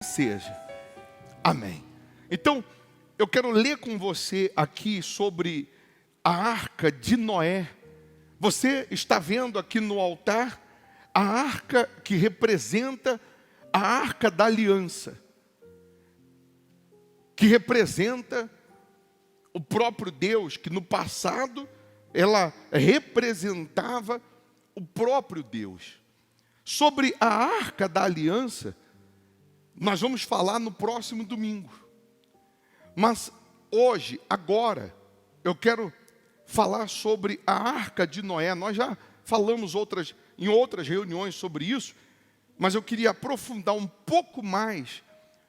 seja. Amém. Então, eu quero ler com você aqui sobre a arca de Noé. Você está vendo aqui no altar a arca que representa a arca da aliança, que representa o próprio Deus, que no passado ela representava o próprio Deus. Sobre a arca da aliança, nós vamos falar no próximo domingo. Mas hoje, agora, eu quero falar sobre a arca de Noé. Nós já falamos em outras reuniões sobre isso, mas eu queria aprofundar um pouco mais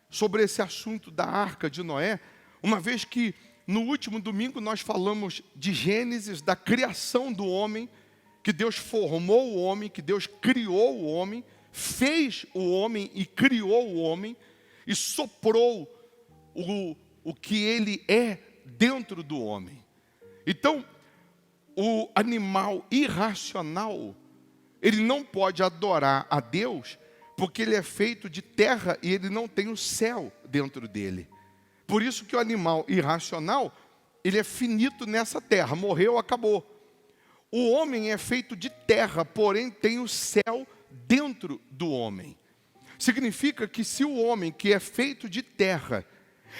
sobre esse assunto da arca de Noé, uma vez que no último domingo nós falamos de Gênesis, da criação do homem, que Deus formou o homem, que Deus criou o homem, fez o homem e criou o homem, e soprou o que ele é dentro do homem. Então, o animal irracional, ele não pode adorar a Deus, porque ele é feito de terra e ele não tem o céu dentro dele. Por isso que o animal irracional, ele é finito nessa terra, morreu, acabou. O homem é feito de terra, porém tem o céu dentro do homem. Significa que se o homem que é feito de terra,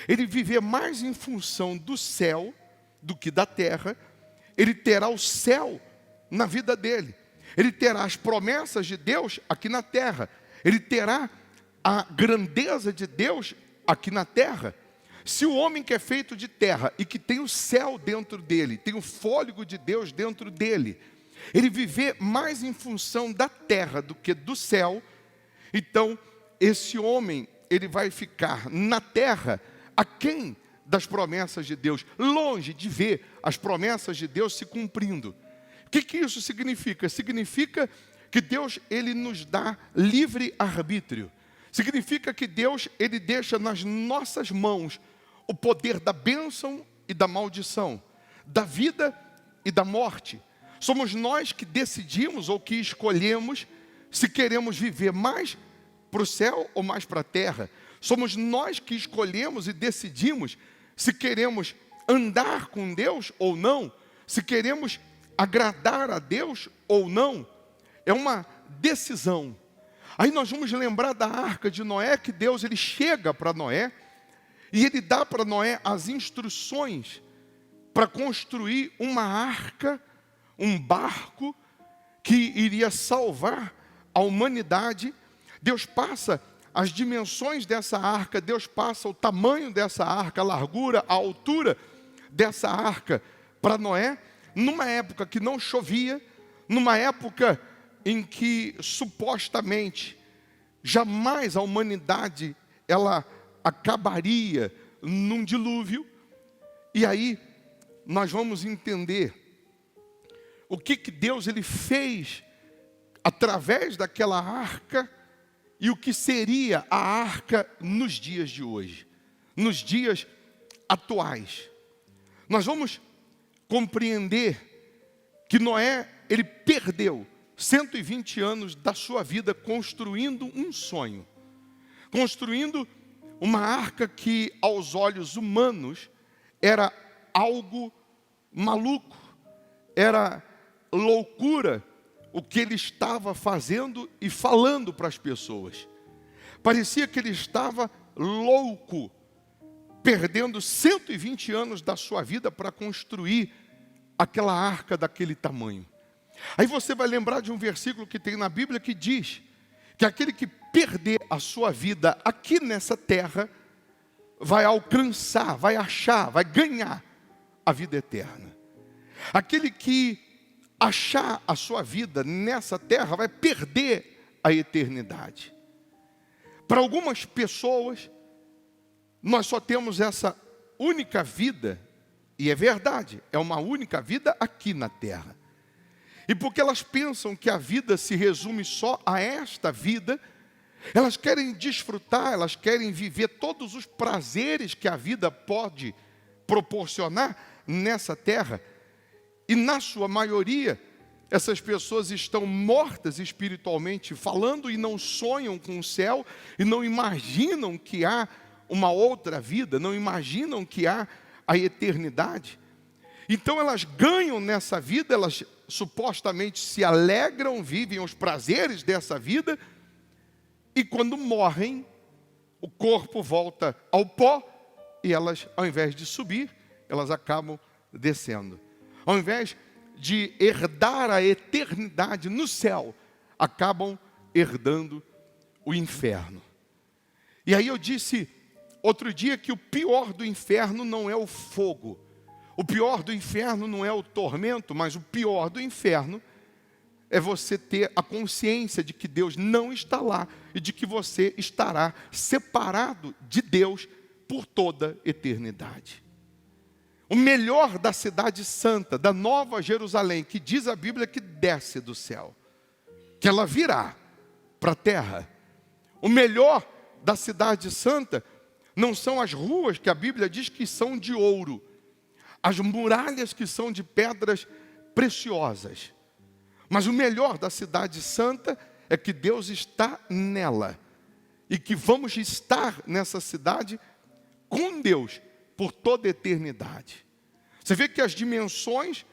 ele viver mais em função do céu do que da terra, ele terá o céu na vida dele. Ele terá as promessas de Deus aqui na terra. Ele terá a grandeza de Deus aqui na terra. Se o homem que é feito de terra e que tem o céu dentro dele, tem o fôlego de Deus dentro dele, ele viver mais em função da terra do que do céu, então esse homem, ele vai ficar na terra aquém das promessas de Deus, longe de ver as promessas de Deus se cumprindo. O que isso significa? Significa que Deus, ele nos dá livre arbítrio. Significa que Deus, ele deixa nas nossas mãos o poder da bênção e da maldição, da vida e da morte. Somos nós que decidimos ou que escolhemos se queremos viver mais para o céu ou mais para a terra. Somos nós que escolhemos e decidimos se queremos andar com Deus ou não, se queremos agradar a Deus ou não. É uma decisão. Aí nós vamos lembrar da arca de Noé, que Deus, ele chega para Noé e ele dá para Noé as instruções para construir uma arca, um barco que iria salvar a humanidade. Deus passa as dimensões dessa arca, Deus passa o tamanho dessa arca, a largura, a altura dessa arca para Noé, numa época que não chovia, numa época em que supostamente jamais a humanidade ela acabaria num dilúvio. E aí nós vamos entender o que Deus ele fez através daquela arca e o que seria a arca nos dias de hoje, nos dias atuais. Nós vamos compreender que Noé, ele perdeu 120 anos da sua vida construindo um sonho, construindo uma arca que aos olhos humanos era algo maluco, era loucura o que ele estava fazendo e falando para as pessoas. Parecia que ele estava louco, perdendo 120 anos da sua vida para construir aquela arca daquele tamanho. Aí você vai lembrar de um versículo que tem na Bíblia que diz que aquele que perder a sua vida aqui nessa terra vai alcançar, vai achar, vai ganhar a vida eterna. Aquele que achar a sua vida nessa terra vai perder a eternidade. Para algumas pessoas, nós só temos essa única vida, e é verdade, é uma única vida aqui na terra. E porque elas pensam que a vida se resume só a esta vida, elas querem desfrutar, elas querem viver todos os prazeres que a vida pode proporcionar nessa terra. E na sua maioria, essas pessoas estão mortas espiritualmente falando e não sonham com o céu e não imaginam que há uma outra vida, não imaginam que há a eternidade. Então elas ganham nessa vida, elas supostamente se alegram, vivem os prazeres dessa vida, e quando morrem, o corpo volta ao pó, e elas, ao invés de subir, elas acabam descendo. Ao invés de herdar a eternidade no céu, acabam herdando o inferno. E aí eu disse outro dia que o pior do inferno não é o fogo. O pior do inferno não é o tormento, mas o pior do inferno é você ter a consciência de que Deus não está lá e de que você estará separado de Deus por toda a eternidade. O melhor da cidade santa, da Nova Jerusalém, que diz a Bíblia que desce do céu, que ela virá para a terra. O melhor da cidade santa não são as ruas que a Bíblia diz que são de ouro, as muralhas que são de pedras preciosas. Mas o melhor da cidade santa é que Deus está nela e que vamos estar nessa cidade com Deus por toda a eternidade. Você vê que as dimensões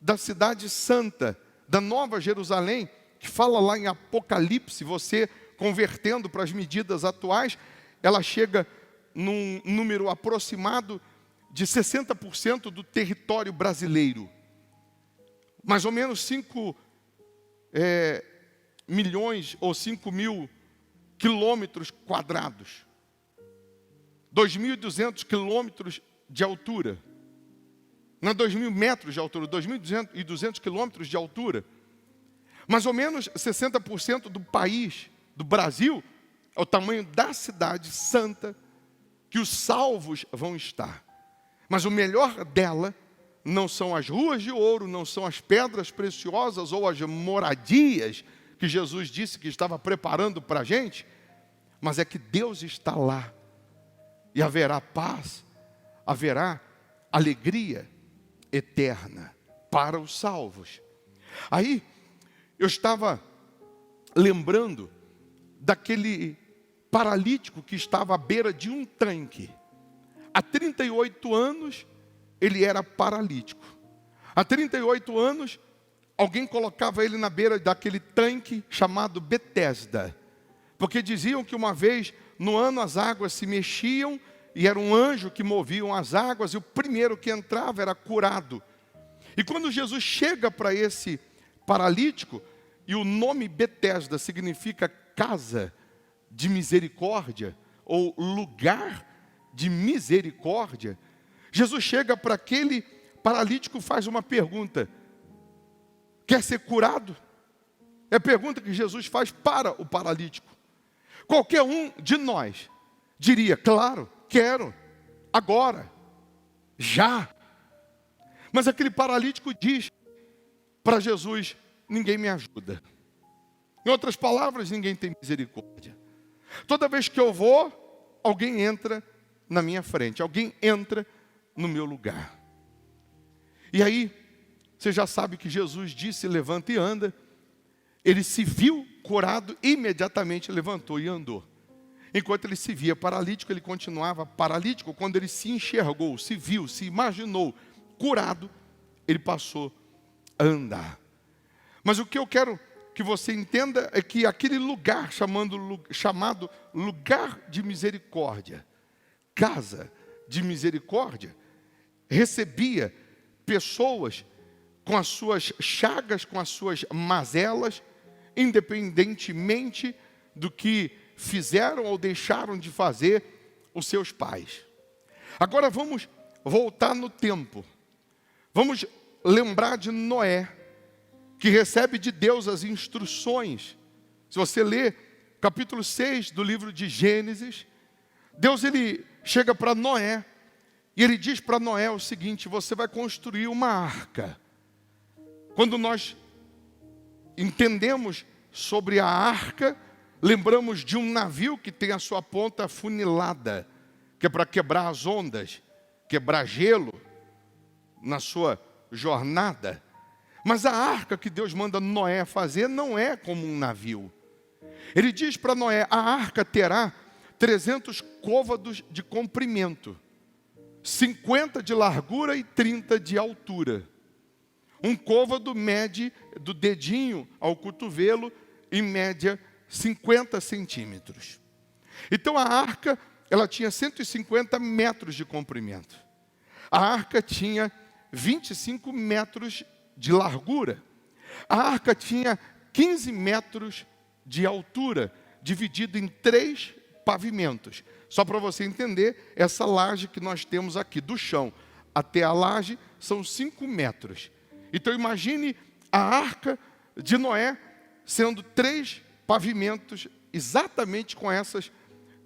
da cidade santa, da Nova Jerusalém, que fala lá em Apocalipse, você convertendo para as medidas atuais, ela chega num número aproximado de 60% do território brasileiro. Mais ou menos 5 milhões ou 5 mil quilômetros quadrados. 2.200 quilômetros de altura. Não é 2.000 metros de altura, 2.200 quilômetros de altura. Mais ou menos 60% do país, do Brasil, é o tamanho da cidade santa que os salvos vão estar. Mas o melhor dela não são as ruas de ouro, não são as pedras preciosas ou as moradias que Jesus disse que estava preparando para a gente, mas é que Deus está lá. E haverá paz, haverá alegria eterna para os salvos. Aí, eu estava lembrando daquele paralítico que estava à beira de um tanque. Há 38 anos, ele era paralítico. Há 38 anos, alguém colocava ele na beira daquele tanque chamado Betesda. Porque diziam que uma vez no ano as águas se mexiam e era um anjo que movia as águas e o primeiro que entrava era curado. E quando Jesus chega para esse paralítico, e o nome Betesda significa casa de misericórdia ou lugar de misericórdia, Jesus chega para aquele paralítico e faz uma pergunta: quer ser curado? É a pergunta que Jesus faz para o paralítico. Qualquer um de nós diria: claro, quero, agora, já. Mas aquele paralítico diz para Jesus: ninguém me ajuda. Em outras palavras, ninguém tem misericórdia. Toda vez que eu vou, alguém entra na minha frente, alguém entra no meu lugar. E aí, você já sabe que Jesus disse: levanta e anda. Ele se viu curado, imediatamente levantou e andou. Enquanto ele se via paralítico, ele continuava paralítico. Quando ele se enxergou, se viu, se imaginou curado, ele passou a andar. Mas o que eu quero que você entenda é que aquele lugar chamado lugar de misericórdia, casa de misericórdia, recebia pessoas com as suas chagas, com as suas mazelas, independentemente do que fizeram ou deixaram de fazer os seus pais. Agora vamos voltar no tempo. Vamos lembrar de Noé, que recebe de Deus as instruções. Se você ler capítulo 6 do livro de Gênesis, Deus ele chega para Noé e ele diz para Noé o seguinte: você vai construir uma arca. Quando nós entendemos sobre a arca, lembramos de um navio que tem a sua ponta afunilada, que é para quebrar as ondas, quebrar gelo na sua jornada. Mas a arca que Deus manda Noé fazer não é como um navio. Ele diz para Noé, a arca terá 300 côvados de comprimento, 50 de largura e 30 de altura. Um côvado mede do dedinho ao cotovelo, em média, 50 centímetros. Então a arca, ela tinha 150 metros de comprimento. A arca tinha 25 metros de largura. A arca tinha 15 metros de altura, dividido em 3 pavimentos. Só para você entender, essa laje que nós temos aqui, do chão até a laje, são 5 metros. Então imagine a arca de Noé sendo 3 pavimentos, exatamente com essas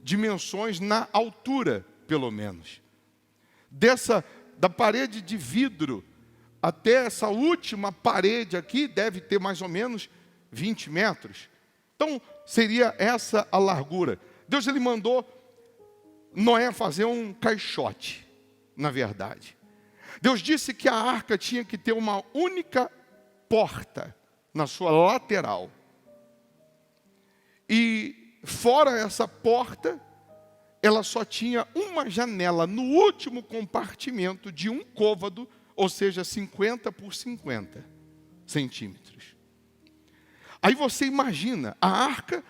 dimensões na altura, pelo menos. Da parede de vidro até essa última parede aqui, deve ter mais ou menos 20 metros. Então, seria essa a largura. Deus, ele mandou Noé fazer um caixote, na verdade. Deus disse que a arca tinha que ter uma única porta na sua lateral. E fora essa porta, ela só tinha uma janela no último compartimento de um côvado, ou seja, 50 por 50 centímetros. Aí você imagina, a arca,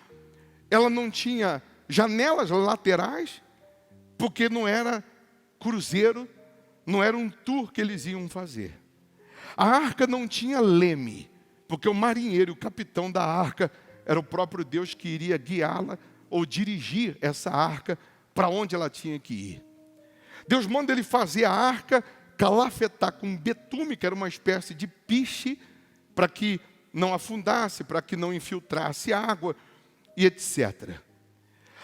ela não tinha janelas laterais, porque não era cruzeiro, não era um tour que eles iam fazer. A arca não tinha leme, porque o marinheiro, o capitão da arca, era o próprio Deus que iria guiá-la ou dirigir essa arca para onde ela tinha que ir. Deus manda ele fazer a arca, calafetar com betume, que era uma espécie de piche, para que não afundasse, para que não infiltrasse água, e etc.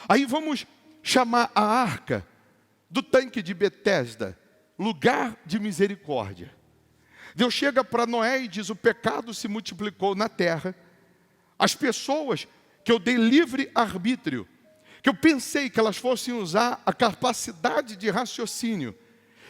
Aí vamos chamar a arca do tanque de Betesda, lugar de misericórdia. Deus chega para Noé e diz, o pecado se multiplicou na terra, as pessoas que eu dei livre arbítrio, que eu pensei que elas fossem usar a capacidade de raciocínio,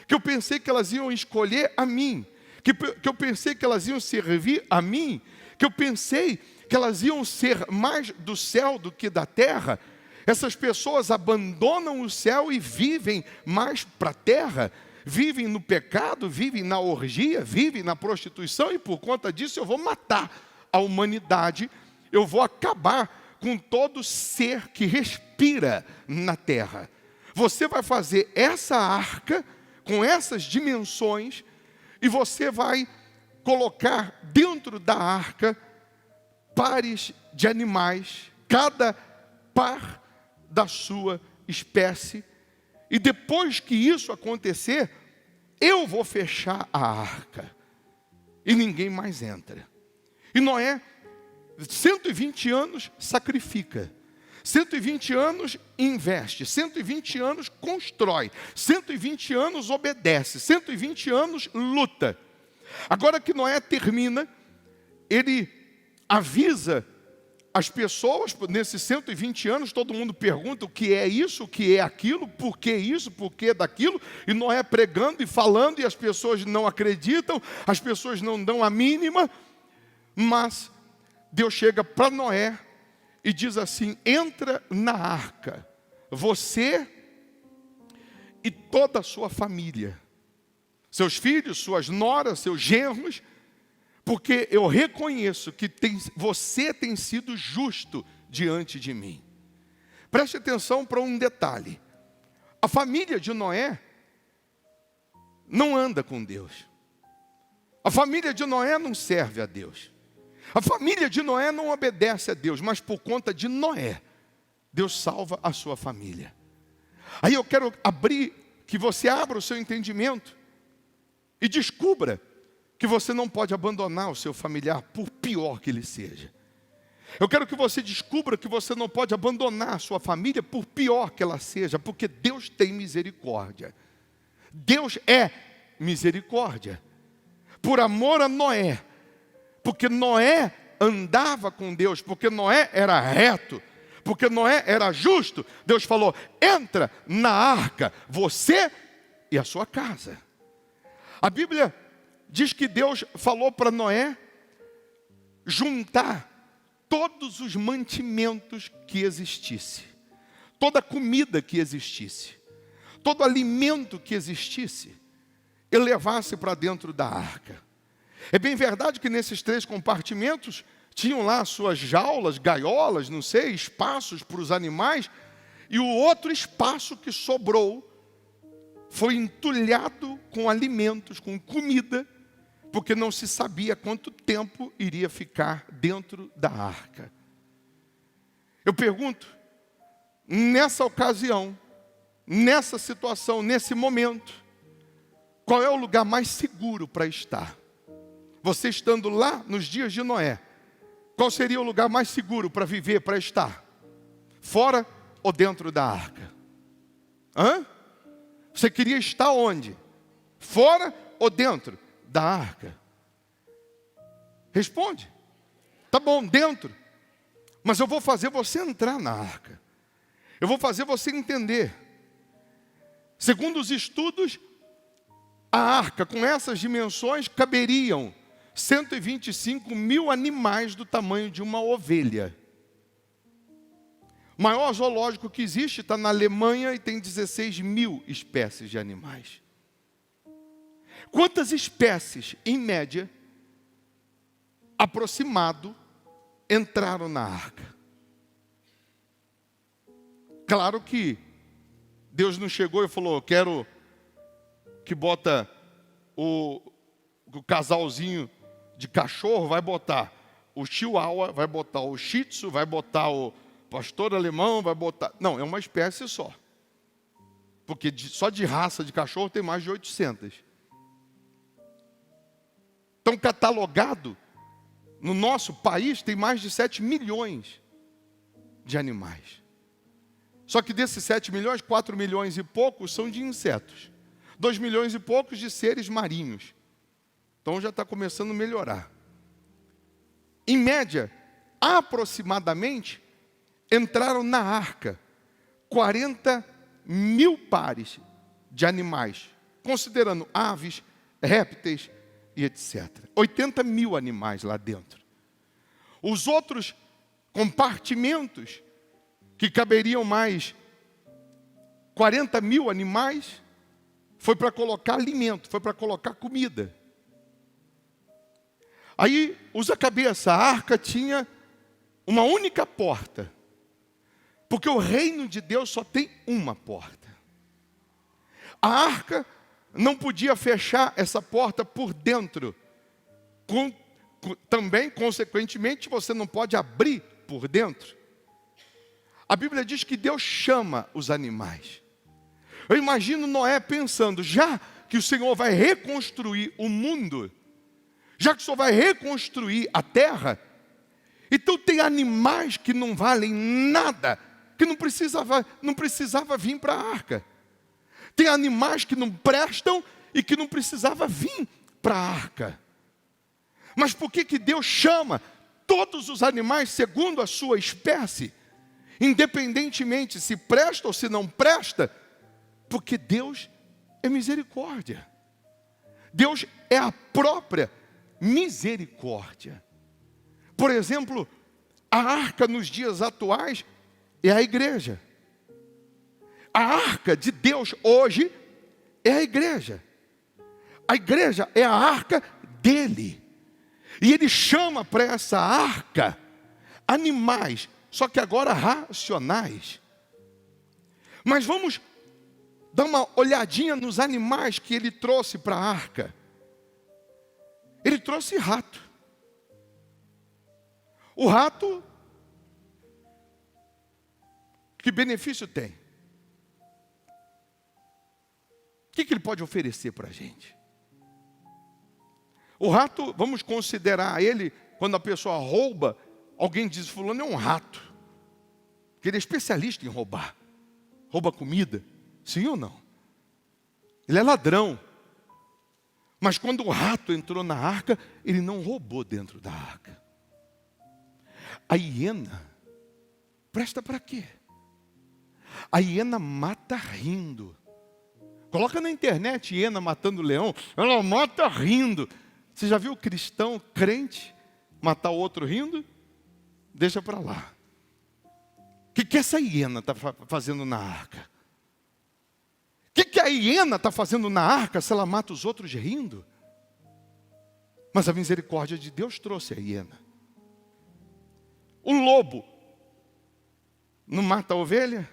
que eu pensei que elas iam escolher a mim, que eu pensei que elas iam servir a mim, que eu pensei que elas iam ser mais do céu do que da terra. Essas pessoas abandonam o céu e vivem mais para a terra, vivem no pecado, vivem na orgia, vivem na prostituição, e por conta disso eu vou matar a humanidade, eu vou acabar com todo ser que respira na terra. Você vai fazer essa arca com essas dimensões e você vai colocar dentro da arca pares de animais, cada par da sua espécie. E depois que isso acontecer, eu vou fechar a arca e ninguém mais entra. E Noé, 120 anos sacrifica, 120 anos investe, 120 anos constrói, 120 anos obedece, 120 anos luta. Agora que Noé termina, ele avisa as pessoas, nesses 120 anos, todo mundo pergunta o que é isso, o que é aquilo, por que isso, por que daquilo, e Noé pregando e falando, e as pessoas não acreditam, as pessoas não dão a mínima, mas Deus chega para Noé e diz assim, entra na arca, você e toda a sua família, seus filhos, suas noras, seus genros, porque eu reconheço que você tem sido justo diante de mim. Preste atenção para um detalhe. A família de Noé não anda com Deus. A família de Noé não serve a Deus. A família de Noé não obedece a Deus, mas por conta de Noé, Deus salva a sua família. Aí eu quero que você abra o seu entendimento e descubra que você não pode abandonar o seu familiar, por pior que ele seja. Eu quero que você descubra que você não pode abandonar a sua família, por pior que ela seja, porque Deus tem misericórdia. Deus é misericórdia. Por amor a Noé, porque Noé andava com Deus, porque Noé era reto, porque Noé era justo, Deus falou, entra na arca, você e a sua casa. A Bíblia diz que Deus falou para Noé juntar todos os mantimentos que existisse, toda comida que existisse, todo alimento que existisse, e levasse para dentro da arca. É bem verdade que nesses 3 compartimentos tinham lá suas jaulas, gaiolas, não sei, espaços para os animais, e o outro espaço que sobrou foi entulhado com alimentos, com comida, porque não se sabia quanto tempo iria ficar dentro da arca. Eu pergunto, nessa ocasião, nessa situação, nesse momento, qual é o lugar mais seguro para estar? Você estando lá nos dias de Noé, qual seria o lugar mais seguro para viver, para estar? Fora ou dentro da arca? Você queria estar onde? Fora ou dentro da arca? Responde. Tá bom, dentro. Mas eu vou fazer você entrar na arca. Eu vou fazer você entender. Segundo os estudos, a arca com essas dimensões caberiam 125 mil animais do tamanho de uma ovelha. O maior zoológico que existe está na Alemanha e tem 16 mil espécies de animais. Quantas espécies, em média, aproximado, entraram na arca? Claro que Deus não chegou e falou, quero que bota o casalzinho de cachorro, vai botar o chihuahua, vai botar o shih tzu, vai botar o pastor alemão, vai botar... Não, é uma espécie só. Porque só de raça de cachorro tem mais de 800. Então, catalogado, no nosso país, tem mais de 7 milhões de animais. Só que desses 7 milhões, 4 milhões e poucos são de insetos. 2 milhões e poucos de seres marinhos. Então já está começando a melhorar. Em média, aproximadamente, entraram na arca 40 mil pares de animais, considerando aves, répteis e etc. 80 mil animais lá dentro. Os outros compartimentos, que caberiam mais 40 mil animais, foi para colocar alimento, foi para colocar comida. Aí, usa a cabeça, a arca tinha uma única porta. Porque o reino de Deus só tem uma porta. A arca não podia fechar essa porta por dentro. Também, consequentemente, você não pode abrir por dentro. A Bíblia diz que Deus chama os animais. Eu imagino Noé pensando, já que o Senhor vai reconstruir o mundo, já que o Senhor vai reconstruir a terra, então tem animais que não valem nada, que não precisava vir para a arca. Tem animais que não prestam e que não precisava vir para a arca. Mas por que Deus chama todos os animais segundo a sua espécie? Independentemente se presta ou se não presta, porque Deus é misericórdia. Deus é a própria misericórdia. Por exemplo, a arca nos dias atuais é a igreja. A arca de Deus hoje é a igreja. A igreja é a arca dele. E ele chama para essa arca animais, só que agora racionais. Mas vamos dar uma olhadinha nos animais que ele trouxe para a arca. Ele trouxe rato. O rato, que benefício tem? O que ele pode oferecer para a gente? O rato, vamos considerar ele, quando a pessoa rouba, alguém diz, fulano é um rato. Porque ele é especialista em roubar. Rouba comida, sim ou não? Ele é ladrão. Mas quando o rato entrou na arca, ele não roubou dentro da arca. A hiena, presta para quê? A hiena mata rindo. Coloca na internet hiena matando leão, ela mata rindo. Você já viu cristão, crente, matar o outro rindo, deixa para lá. O que essa hiena está fazendo na arca? O que a hiena está fazendo na arca se ela mata os outros rindo? Mas a misericórdia de Deus trouxe a hiena. O lobo não mata a ovelha?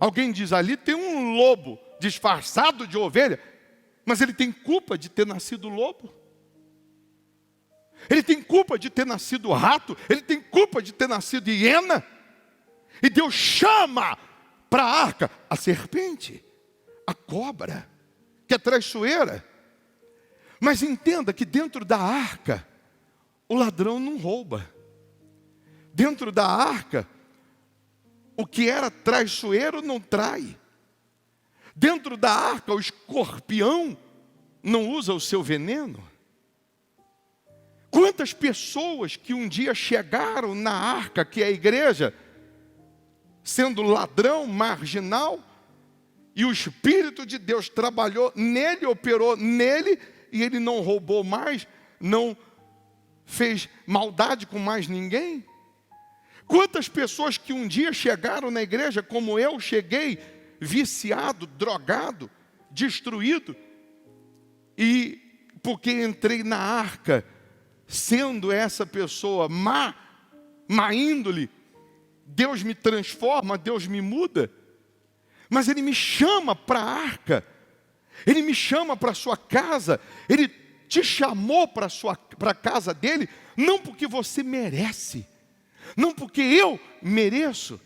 Alguém diz, ali tem um lobo disfarçado de ovelha, mas ele tem culpa de ter nascido lobo? Ele tem culpa de ter nascido rato? Ele tem culpa de ter nascido hiena? E Deus chama para a arca a serpente, a cobra, que é traiçoeira. Mas entenda que dentro da arca, o ladrão não rouba. Dentro da arca, o que era traiçoeiro não trai. Dentro da arca, o escorpião não usa o seu veneno. Quantas pessoas que um dia chegaram na arca, que é a igreja, sendo ladrão, marginal, e o Espírito de Deus trabalhou nele, operou nele, e ele não roubou mais, não fez maldade com mais ninguém? Quantas pessoas que um dia chegaram na igreja, como eu cheguei, viciado, drogado, destruído, e porque entrei na arca, sendo essa pessoa má índole, Deus me transforma, Deus me muda, mas Ele me chama para a arca, Ele me chama para a sua casa, Ele te chamou para a casa dEle, não porque você merece, não porque eu mereço,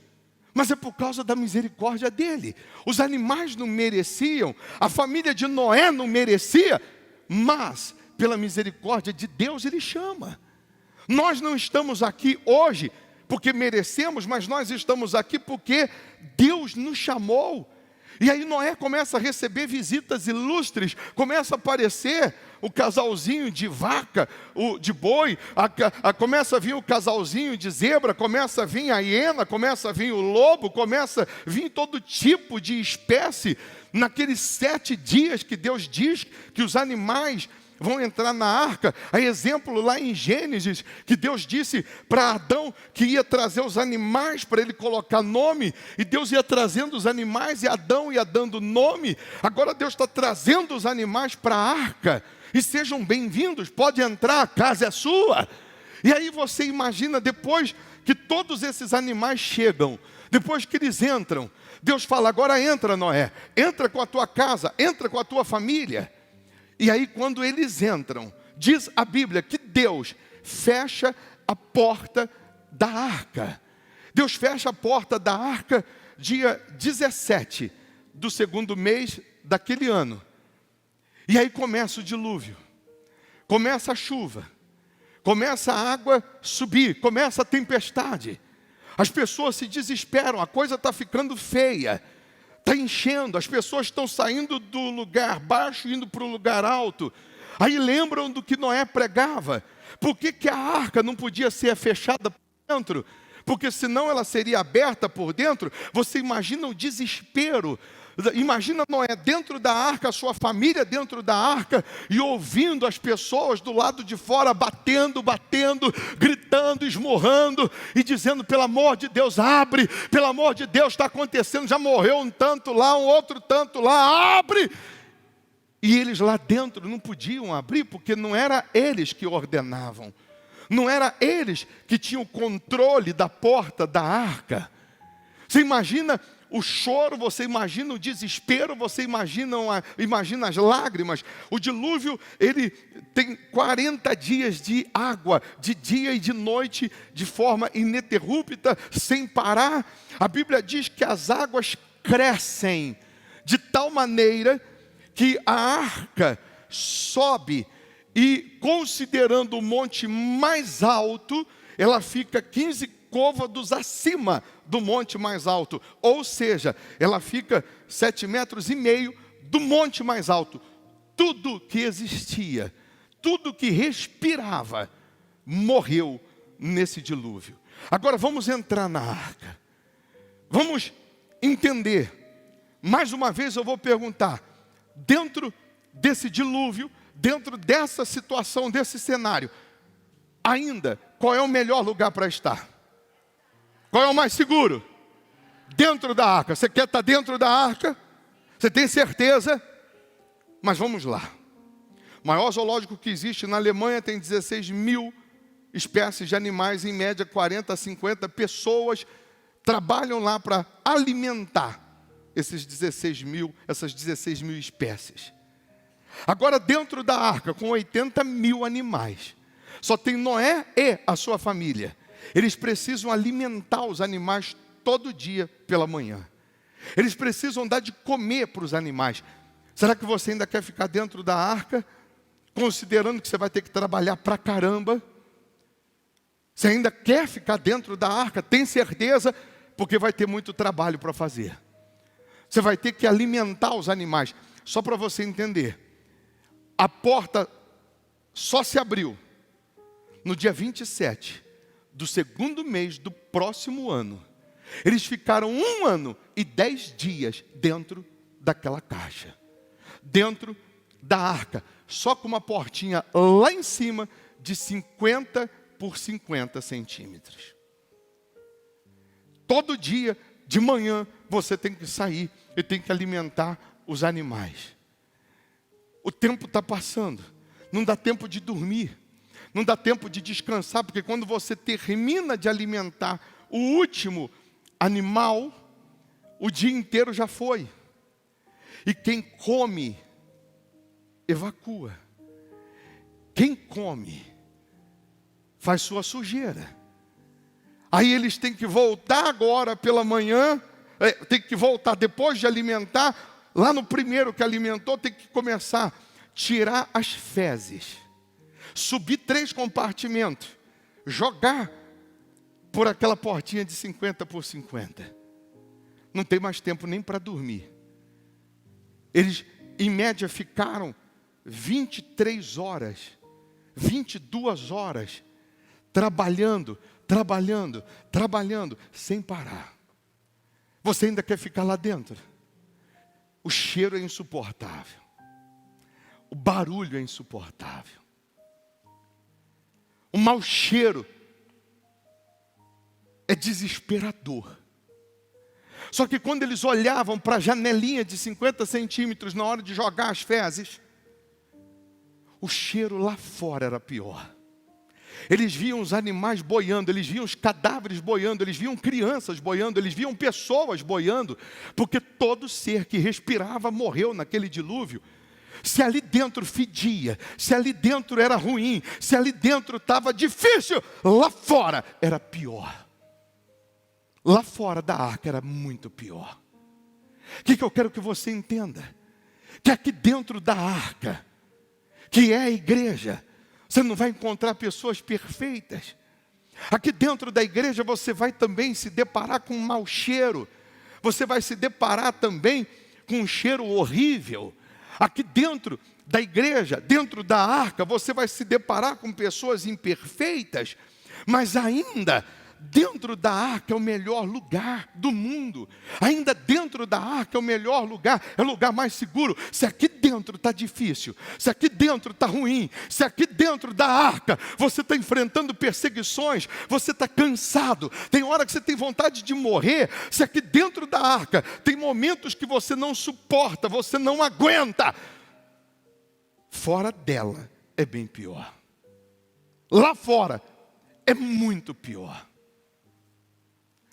mas é por causa da misericórdia dEle. Os animais não mereciam, a família de Noé não merecia, mas pela misericórdia de Deus Ele chama. Nós não estamos aqui hoje porque merecemos, mas nós estamos aqui porque Deus nos chamou. E aí Noé começa a receber visitas ilustres, começa a aparecer o casalzinho de vaca, de boi, começa a vir o casalzinho de zebra, começa a vir a hiena, começa a vir o lobo, começa a vir todo tipo de espécie. Naqueles 7 dias que Deus diz que os animais vão entrar na arca, a exemplo lá em Gênesis, que Deus disse para Adão que ia trazer os animais para ele colocar nome, e Deus ia trazendo os animais, e Adão ia dando nome. Agora Deus está trazendo os animais para a arca, e sejam bem-vindos, pode entrar, a casa é sua. E aí você imagina, depois que todos esses animais chegam, depois que eles entram, Deus fala, agora entra Noé, entra com a tua casa, entra com a tua família. E aí quando eles entram, diz a Bíblia que Deus fecha a porta da arca. Deus fecha a porta da arca dia 17 do 2º mês daquele ano. E aí começa o dilúvio, começa a chuva, começa a água subir, começa a tempestade. As pessoas se desesperam, a coisa está ficando feia. Está enchendo, as pessoas estão saindo do lugar baixo e indo para o lugar alto. Aí lembram do que Noé pregava. Por que a arca não podia ser fechada por dentro? Porque senão ela seria aberta por dentro. Você imagina o desespero. Imagina Noé dentro da arca, a sua família dentro da arca, e ouvindo as pessoas do lado de fora batendo, gritando, esmurrando, e dizendo, pelo amor de Deus, abre, pelo amor de Deus, está acontecendo, já morreu um tanto lá, um outro tanto lá, abre. E eles lá dentro não podiam abrir, porque não era eles que ordenavam, não era eles que tinham o controle da porta da arca. Você imagina o choro, você imagina o desespero, você imagina as lágrimas. O dilúvio, ele tem 40 dias de água, de dia e de noite, de forma ininterrupta, sem parar. A Bíblia diz que as águas crescem de tal maneira que a arca sobe, e considerando o monte mais alto, ela fica 15 côvados acima do monte mais alto, ou seja, ela fica 7,5 metros do monte mais alto. Tudo que existia, tudo que respirava, morreu nesse dilúvio. Agora vamos entrar na arca, vamos entender. Mais uma vez eu vou perguntar, dentro desse dilúvio, dentro dessa situação, desse cenário, Ainda, qual é o melhor lugar para estar? Qual é o mais seguro? Dentro da arca. Você quer estar dentro da arca? Você tem certeza? Mas vamos lá. O maior zoológico que existe na Alemanha tem 16 mil espécies de animais, em média 40 a 50 pessoas trabalham lá para alimentar essas 16 mil espécies. Agora, dentro da arca, com 80 mil animais, só tem Noé e a sua família. Eles precisam alimentar os animais todo dia pela manhã. Eles precisam dar de comer para os animais. Será que você ainda quer ficar dentro da arca, considerando que você vai ter que trabalhar pra caramba? Você ainda quer ficar dentro da arca? Tem certeza? Porque vai ter muito trabalho para fazer. Você vai ter que alimentar os animais. Só para você entender, a porta só se abriu no dia 27 do segundo mês do próximo ano. Eles ficaram 1 ano e 10 dias dentro daquela caixa, dentro da arca, só com uma portinha lá em cima de 50 por 50 centímetros. Todo dia, de manhã, você tem que sair e tem que alimentar os animais. O tempo está passando, não dá tempo de dormir, não dá tempo de descansar, porque quando você termina de alimentar o último animal, o dia inteiro já foi. E quem come, evacua. Quem come, faz sua sujeira. Aí eles têm que voltar agora pela manhã, tem que voltar depois de alimentar. Lá no primeiro que alimentou, tem que começar a tirar as fezes, subir 3 compartimentos, jogar por aquela portinha de 50 por 50. Não tem mais tempo nem para dormir. Eles, em média, ficaram 23 horas, 22 horas, trabalhando, sem parar. Você ainda quer ficar lá dentro? O cheiro é insuportável. O barulho é insuportável. O mau cheiro é desesperador. Só que quando eles olhavam para a janelinha de 50 centímetros na hora de jogar as fezes, o cheiro lá fora era pior. Eles viam os animais boiando, eles viam os cadáveres boiando, eles viam crianças boiando, eles viam pessoas boiando, porque todo ser que respirava morreu naquele dilúvio. Se ali dentro fedia, se ali dentro era ruim, se ali dentro estava difícil, lá fora era pior. Lá fora da arca era muito pior. O que eu quero que você entenda? Que aqui dentro da arca, que é a igreja, você não vai encontrar pessoas perfeitas. Aqui dentro da igreja você vai também se deparar com um mau cheiro. Você vai se deparar também com um cheiro horrível. Aqui dentro da igreja, dentro da arca, você vai se deparar com pessoas imperfeitas. Mas ainda dentro da arca é o melhor lugar do mundo. Ainda dentro da arca é o melhor lugar, é o lugar mais seguro. Se aqui dentro está difícil, se aqui dentro está ruim, se aqui dentro da arca você está enfrentando perseguições, você está cansado, tem hora que você tem vontade de morrer, se aqui dentro da arca tem momentos que você não suporta, você não aguenta, fora dela é bem pior. Lá fora é muito pior.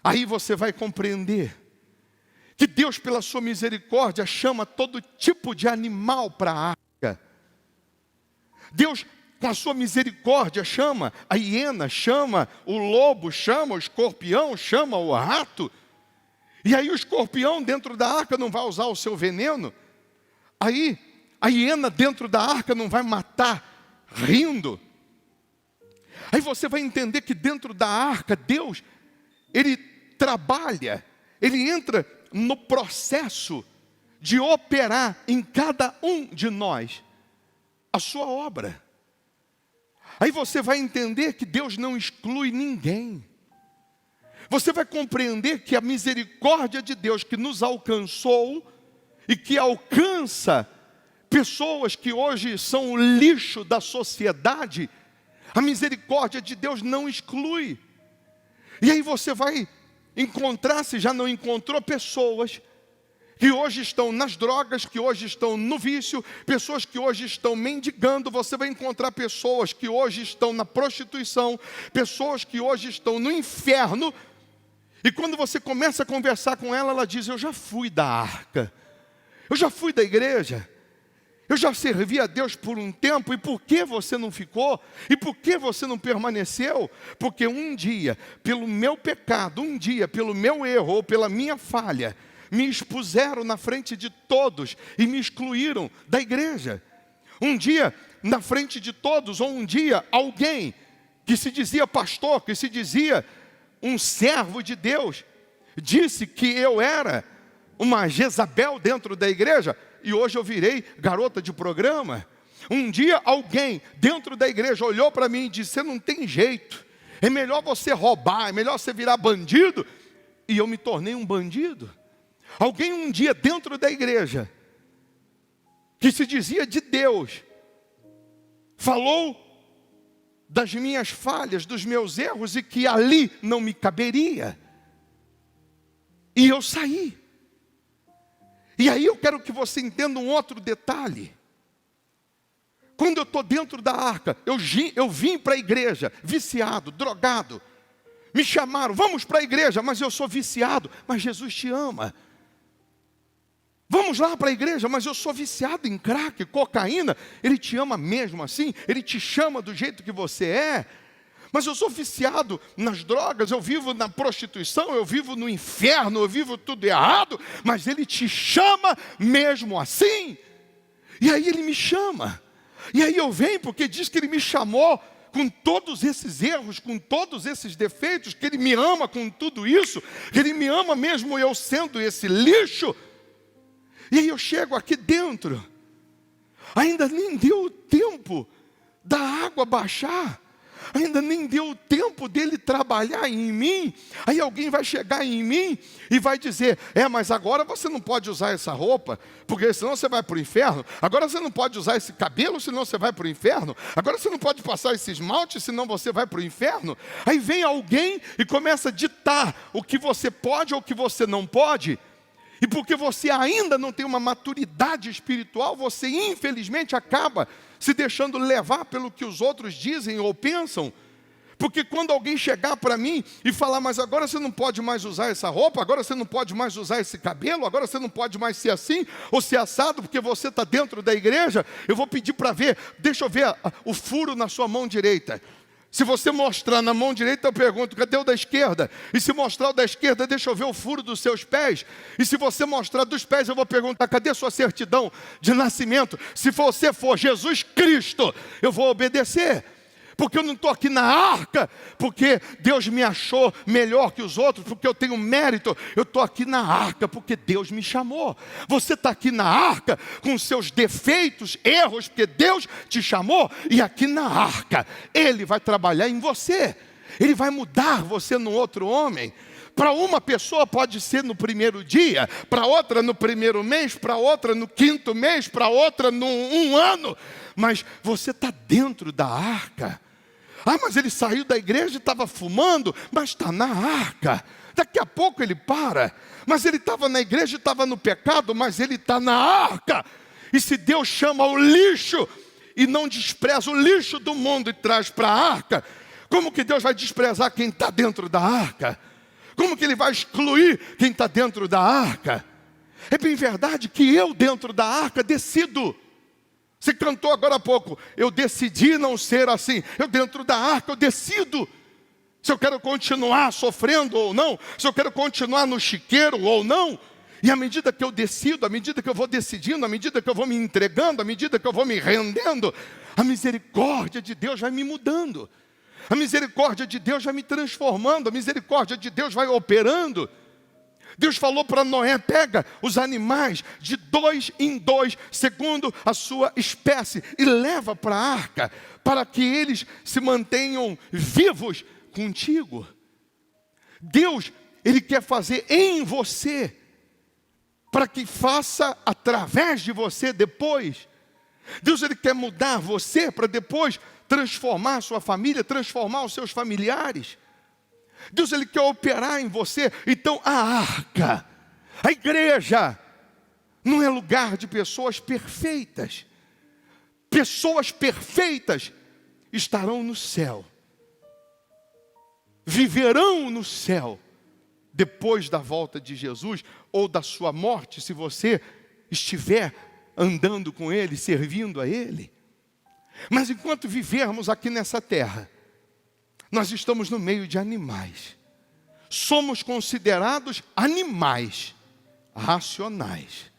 Aí você vai compreender que Deus, pela sua misericórdia, chama todo tipo de animal para a arca. Deus, com a sua misericórdia, chama a hiena, chama o lobo, chama o escorpião, chama o rato. E aí o escorpião dentro da arca não vai usar o seu veneno. Aí a hiena dentro da arca não vai matar rindo. Aí você vai entender que dentro da arca, Deus, Ele trabalha, Ele entra no processo de operar em cada um de nós a sua obra. Aí você vai entender que Deus não exclui ninguém. Você vai compreender que a misericórdia de Deus que nos alcançou e que alcança pessoas que hoje são o lixo da sociedade, A misericórdia de Deus não exclui. E aí você vai encontrar, se já não encontrou, pessoas que hoje estão nas drogas, que hoje estão no vício, pessoas que hoje estão mendigando. Você vai encontrar pessoas que hoje estão na prostituição, pessoas que hoje estão no inferno. E quando você começa a conversar com ela, ela diz: eu já fui da arca, eu já fui da igreja, eu já servi a Deus por um tempo. E por que você não ficou? E por que você não permaneceu? Porque um dia, pelo meu pecado, um dia, pelo meu erro ou pela minha falha, me expuseram na frente de todos e me excluíram da igreja. Um dia, na frente de todos, ou um dia, alguém que se dizia pastor, que se dizia um servo de Deus, disse que eu era uma Jezabel dentro da igreja, e hoje eu virei garota de programa. Um dia alguém dentro da igreja olhou para mim e disse: você não tem jeito, é melhor você roubar, é melhor você virar bandido. E eu me tornei um bandido. Alguém um dia dentro da igreja, que se dizia de Deus, falou das minhas falhas, dos meus erros, e que ali não me caberia. E eu saí. E aí eu quero que você entenda um outro detalhe. Quando eu estou dentro da arca, eu vim para a igreja, viciado, drogado. Me chamaram: vamos para a igreja, mas eu sou viciado. Mas Jesus te ama. Vamos lá para a igreja, mas eu sou viciado em crack, cocaína. Ele te ama mesmo assim, Ele te chama do jeito que você é. Mas eu sou viciado nas drogas, eu vivo na prostituição, eu vivo no inferno, eu vivo tudo errado. Mas Ele te chama mesmo assim. E aí Ele me chama. E aí eu venho porque diz que Ele me chamou com todos esses erros, com todos esses defeitos, que Ele me ama com tudo isso, que Ele me ama mesmo eu sendo esse lixo. E aí eu chego aqui dentro, ainda nem deu tempo da água baixar, ainda nem deu tempo dele trabalhar em mim. Aí alguém vai chegar em mim e vai dizer: mas agora você não pode usar essa roupa, porque senão você vai para o inferno. Agora você não pode usar esse cabelo, senão você vai para o inferno. Agora você não pode passar esse esmalte, senão você vai para o inferno. Aí vem alguém e começa a ditar o que você pode ou o que você não pode. E porque você ainda não tem uma maturidade espiritual, você infelizmente acaba se deixando levar pelo que os outros dizem ou pensam. Porque quando alguém chegar para mim e falar: mas agora você não pode mais usar essa roupa, agora você não pode mais usar esse cabelo, agora você não pode mais ser assim ou ser assado, porque você está dentro da igreja, eu vou pedir para ver, deixa eu ver o furo na sua mão direita. Se você mostrar na mão direita, eu pergunto: cadê o da esquerda? E se mostrar o da esquerda, deixa eu ver o furo dos seus pés. E se você mostrar dos pés, eu vou perguntar: cadê sua certidão de nascimento? Se você for Jesus Cristo, eu vou obedecer. Porque eu não estou aqui na arca, porque Deus me achou melhor que os outros, porque eu tenho mérito. Eu estou aqui na arca porque Deus me chamou. Você está aqui na arca com seus defeitos, erros, porque Deus te chamou. E aqui na arca Ele vai trabalhar em você. Ele vai mudar você num outro homem. Para uma pessoa pode ser no primeiro dia, para outra no primeiro mês, para outra no quinto mês, para outra num ano. Mas você está dentro da arca. Mas ele saiu da igreja e estava fumando, mas está na arca. Daqui a pouco ele para. Mas ele estava na igreja e estava no pecado, mas ele está na arca. E se Deus chama o lixo e não despreza o lixo do mundo e traz para a arca, como que Deus vai desprezar quem está dentro da arca? Como que Ele vai excluir quem está dentro da arca? É bem verdade que eu dentro da arca decido. Você cantou agora há pouco: eu decidi não ser assim. Eu dentro da arca eu decido se eu quero continuar sofrendo ou não, se eu quero continuar no chiqueiro ou não. E à medida que eu decido, à medida que eu vou decidindo, à medida que eu vou me entregando, à medida que eu vou me rendendo, a misericórdia de Deus vai me mudando. A misericórdia de Deus vai me transformando, a misericórdia de Deus vai operando. Deus falou para Noé: pega os animais de 2 em 2, segundo a sua espécie, e leva para a arca, para que eles se mantenham vivos contigo. Deus, Ele quer fazer em você, para que faça através de você depois. Deus, Ele quer mudar você para depois transformar a sua família, transformar os seus familiares. Deus, Ele quer operar em você. Então a arca, a igreja, não é lugar de pessoas perfeitas. Pessoas perfeitas estarão no céu, viverão no céu, depois da volta de Jesus, ou da sua morte, se você estiver andando com Ele, servindo a Ele. Mas enquanto vivermos aqui nessa terra, nós estamos no meio de animais. Somos considerados animais racionais,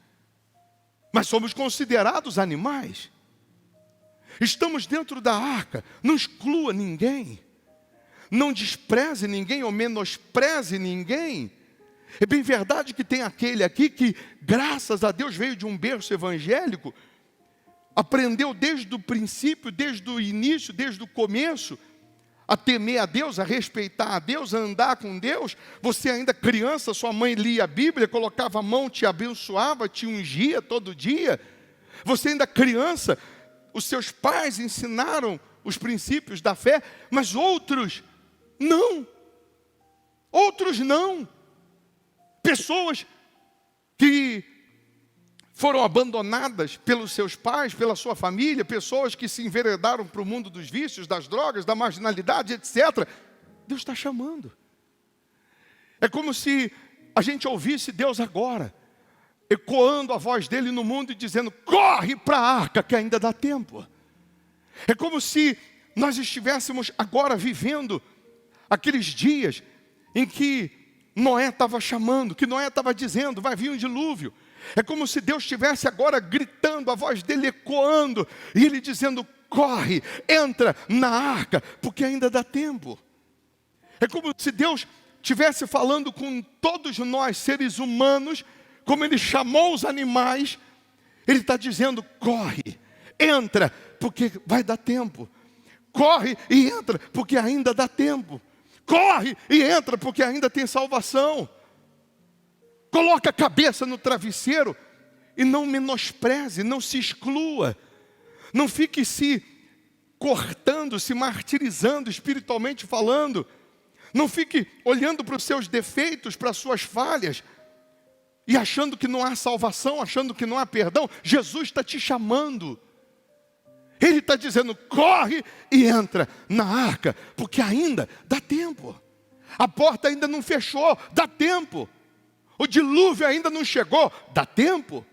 mas somos considerados animais. Estamos dentro da arca. Não exclua ninguém, não despreze ninguém ou menospreze ninguém. É bem verdade que tem aquele aqui que, graças a Deus, veio de um berço evangélico, aprendeu desde o princípio, desde o início, desde o começo, a temer a Deus, a respeitar a Deus, a andar com Deus. Você ainda criança, sua mãe lia a Bíblia, colocava a mão, te abençoava, te ungia todo dia. Você ainda criança, os seus pais ensinaram os princípios da fé, mas outros não. Outros não. Pessoas que foram abandonadas pelos seus pais, pela sua família, pessoas que se enveredaram para o mundo dos vícios, das drogas, da marginalidade, etc. Deus está chamando. É como se a gente ouvisse Deus agora, ecoando a voz dele no mundo e dizendo: corre para a arca que ainda dá tempo. É como se nós estivéssemos agora vivendo aqueles dias em que Noé estava chamando, que Noé estava dizendo: vai vir um dilúvio. É como se Deus estivesse agora gritando, a voz dele ecoando, e ele dizendo: corre, entra na arca, porque ainda dá tempo. É como se Deus estivesse falando com todos nós, seres humanos, como Ele chamou os animais. Ele está dizendo: corre, entra, porque vai dar tempo. Corre e entra, porque ainda dá tempo. Corre e entra, porque ainda tem salvação. Coloca a cabeça no travesseiro e não menospreze, não se exclua. Não fique se cortando, se martirizando espiritualmente falando. Não fique olhando para os seus defeitos, para as suas falhas e achando que não há salvação, achando que não há perdão. Jesus está te chamando. Ele está dizendo: corre e entra na arca, porque ainda dá tempo. A porta ainda não fechou, dá tempo. O dilúvio ainda não chegou, dá tempo.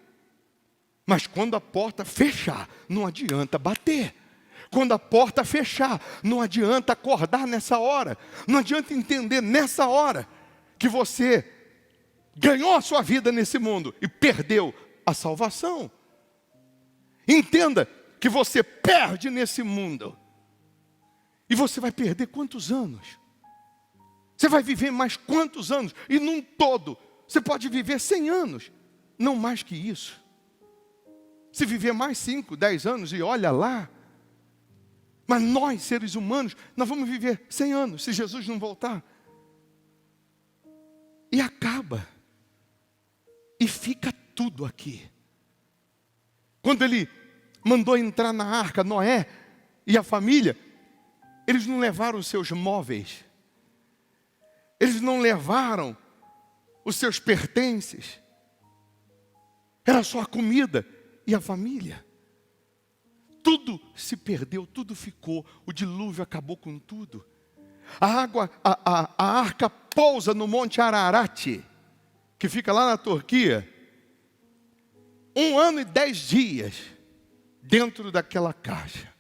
Mas quando a porta fechar, não adianta bater. Quando a porta fechar, não adianta acordar nessa hora. Não adianta entender nessa hora que você ganhou a sua vida nesse mundo e perdeu a salvação. Entenda que você perde nesse mundo. E você vai perder quantos anos? Você vai viver mais quantos anos? E num todo, você pode viver 100 anos, não mais que isso. Se viver mais 5, 10 anos, e olha lá. Mas nós, seres humanos, nós vamos viver 100 anos, se Jesus não voltar. E acaba. E fica tudo aqui. Quando Ele mandou entrar na arca, Noé e a família, eles não levaram os seus móveis. Eles não levaram os seus pertences. Era só a comida e a família. Tudo se perdeu, tudo ficou. O dilúvio acabou com tudo. A arca pousa no Monte Ararat, que fica lá na Turquia. 1 ano e 10 dias dentro daquela caixa.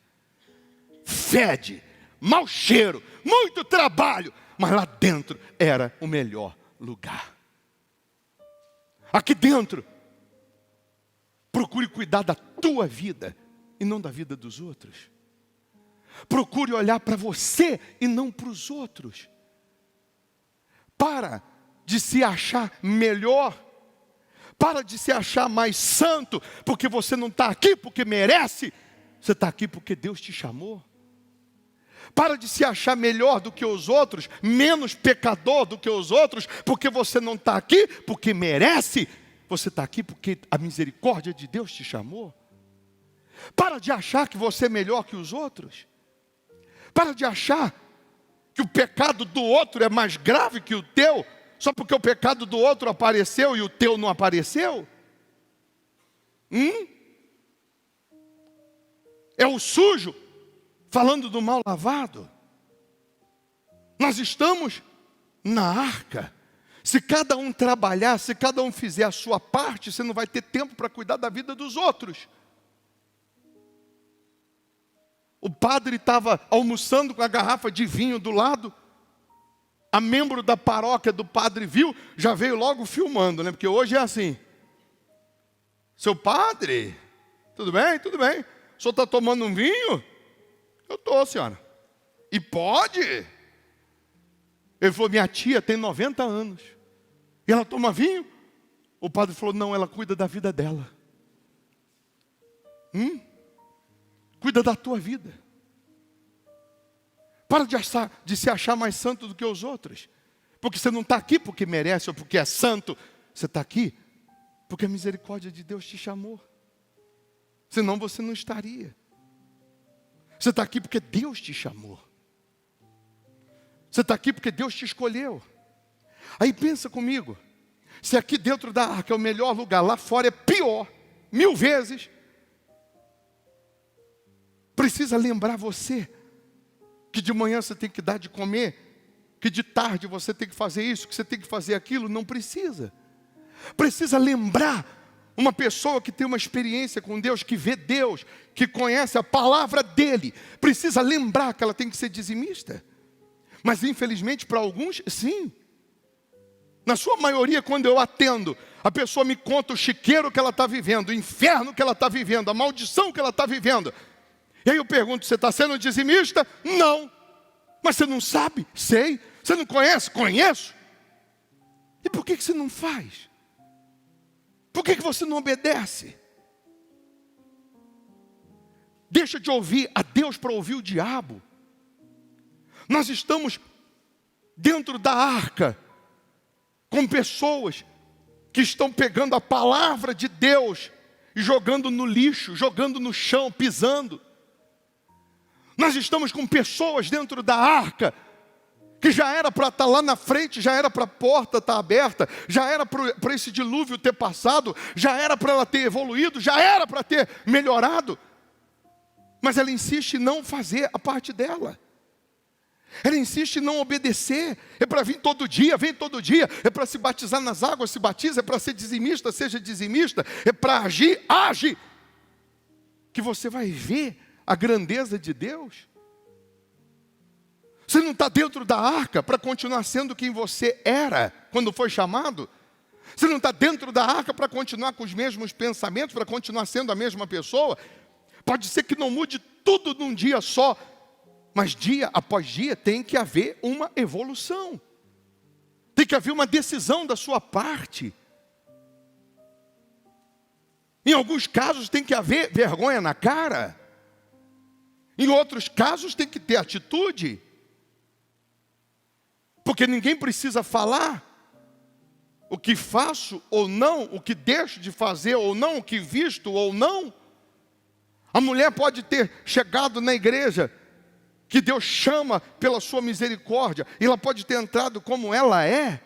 Fede, mau cheiro, muito trabalho, mas lá dentro era o melhor lugar. Aqui dentro, procure cuidar da tua vida e não da vida dos outros. Procure olhar para você e não para os outros. Para de se achar melhor. Para de se achar mais santo, porque você não está aqui porque merece. Você está aqui porque Deus te chamou. Para de se achar melhor do que os outros, menos pecador do que os outros, porque você não está aqui porque merece. Você está aqui porque a misericórdia de Deus te chamou. Para de achar que você é melhor que os outros. Para de achar que o pecado do outro é mais grave que o teu, só porque o pecado do outro apareceu e o teu não apareceu. É o sujo falando do mal lavado. Nós estamos na arca. Se cada um trabalhar, se cada um fizer a sua parte, você não vai ter tempo para cuidar da vida dos outros. O padre estava almoçando com a garrafa de vinho do lado. A membro da paróquia do padre viu, já veio logo filmando, né? Porque hoje é assim. Seu padre, tudo bem? Tudo bem. O senhor está tomando um vinho? Eu estou, senhora. E pode? Ele falou, minha tia tem 90 anos. E ela toma vinho? O padre falou, não, ela cuida da vida dela. Cuida da tua vida. Para de se achar mais santo do que os outros. Porque você não está aqui porque merece ou porque é santo. Você está aqui porque a misericórdia de Deus te chamou. Senão você não estaria. Você está aqui porque Deus te chamou. Você está aqui porque Deus te escolheu. Aí pensa comigo. Se aqui dentro da arca é o melhor lugar, lá fora é pior, 1000 vezes. Precisa lembrar você que de manhã você tem que dar de comer, que de tarde você tem que fazer isso, que você tem que fazer aquilo. Não precisa. Precisa lembrar uma pessoa que tem uma experiência com Deus, que vê Deus, que conhece a palavra dEle. Precisa lembrar que ela tem que ser dizimista. Mas infelizmente para alguns, sim. Na sua maioria, quando eu atendo, a pessoa me conta o chiqueiro que ela está vivendo, o inferno que ela está vivendo, a maldição que ela está vivendo. E aí eu pergunto, você está sendo dizimista? Não. Mas você não sabe? Sei. Você não conhece? Conheço. E por que você não faz? Por que você não obedece? Deixa de ouvir a Deus para ouvir o diabo. Nós estamos dentro da arca, com pessoas que estão pegando a palavra de Deus e jogando no lixo, jogando no chão, pisando. Nós estamos com pessoas dentro da arca, que já era para estar lá na frente, já era para a porta estar aberta, já era para esse dilúvio ter passado, já era para ela ter evoluído, já era para ter melhorado. Mas ela insiste em não fazer a parte dela. Ela insiste em não obedecer. É para vir todo dia, vem todo dia. É para se batizar nas águas, se batiza. É para ser dizimista, seja dizimista. É para agir, age. Que você vai ver a grandeza de Deus. Você não está dentro da arca para continuar sendo quem você era quando foi chamado. Você não está dentro da arca para continuar com os mesmos pensamentos, para continuar sendo a mesma pessoa. Pode ser que não mude tudo num dia só, mas dia após dia tem que haver uma evolução. Tem que haver uma decisão da sua parte. Em alguns casos tem que haver vergonha na cara. Em outros casos tem que ter atitude. Porque ninguém precisa falar o que faço ou não, o que deixo de fazer ou não, o que visto ou não. A mulher pode ter chegado na igreja, que Deus chama pela sua misericórdia, e ela pode ter entrado como ela é,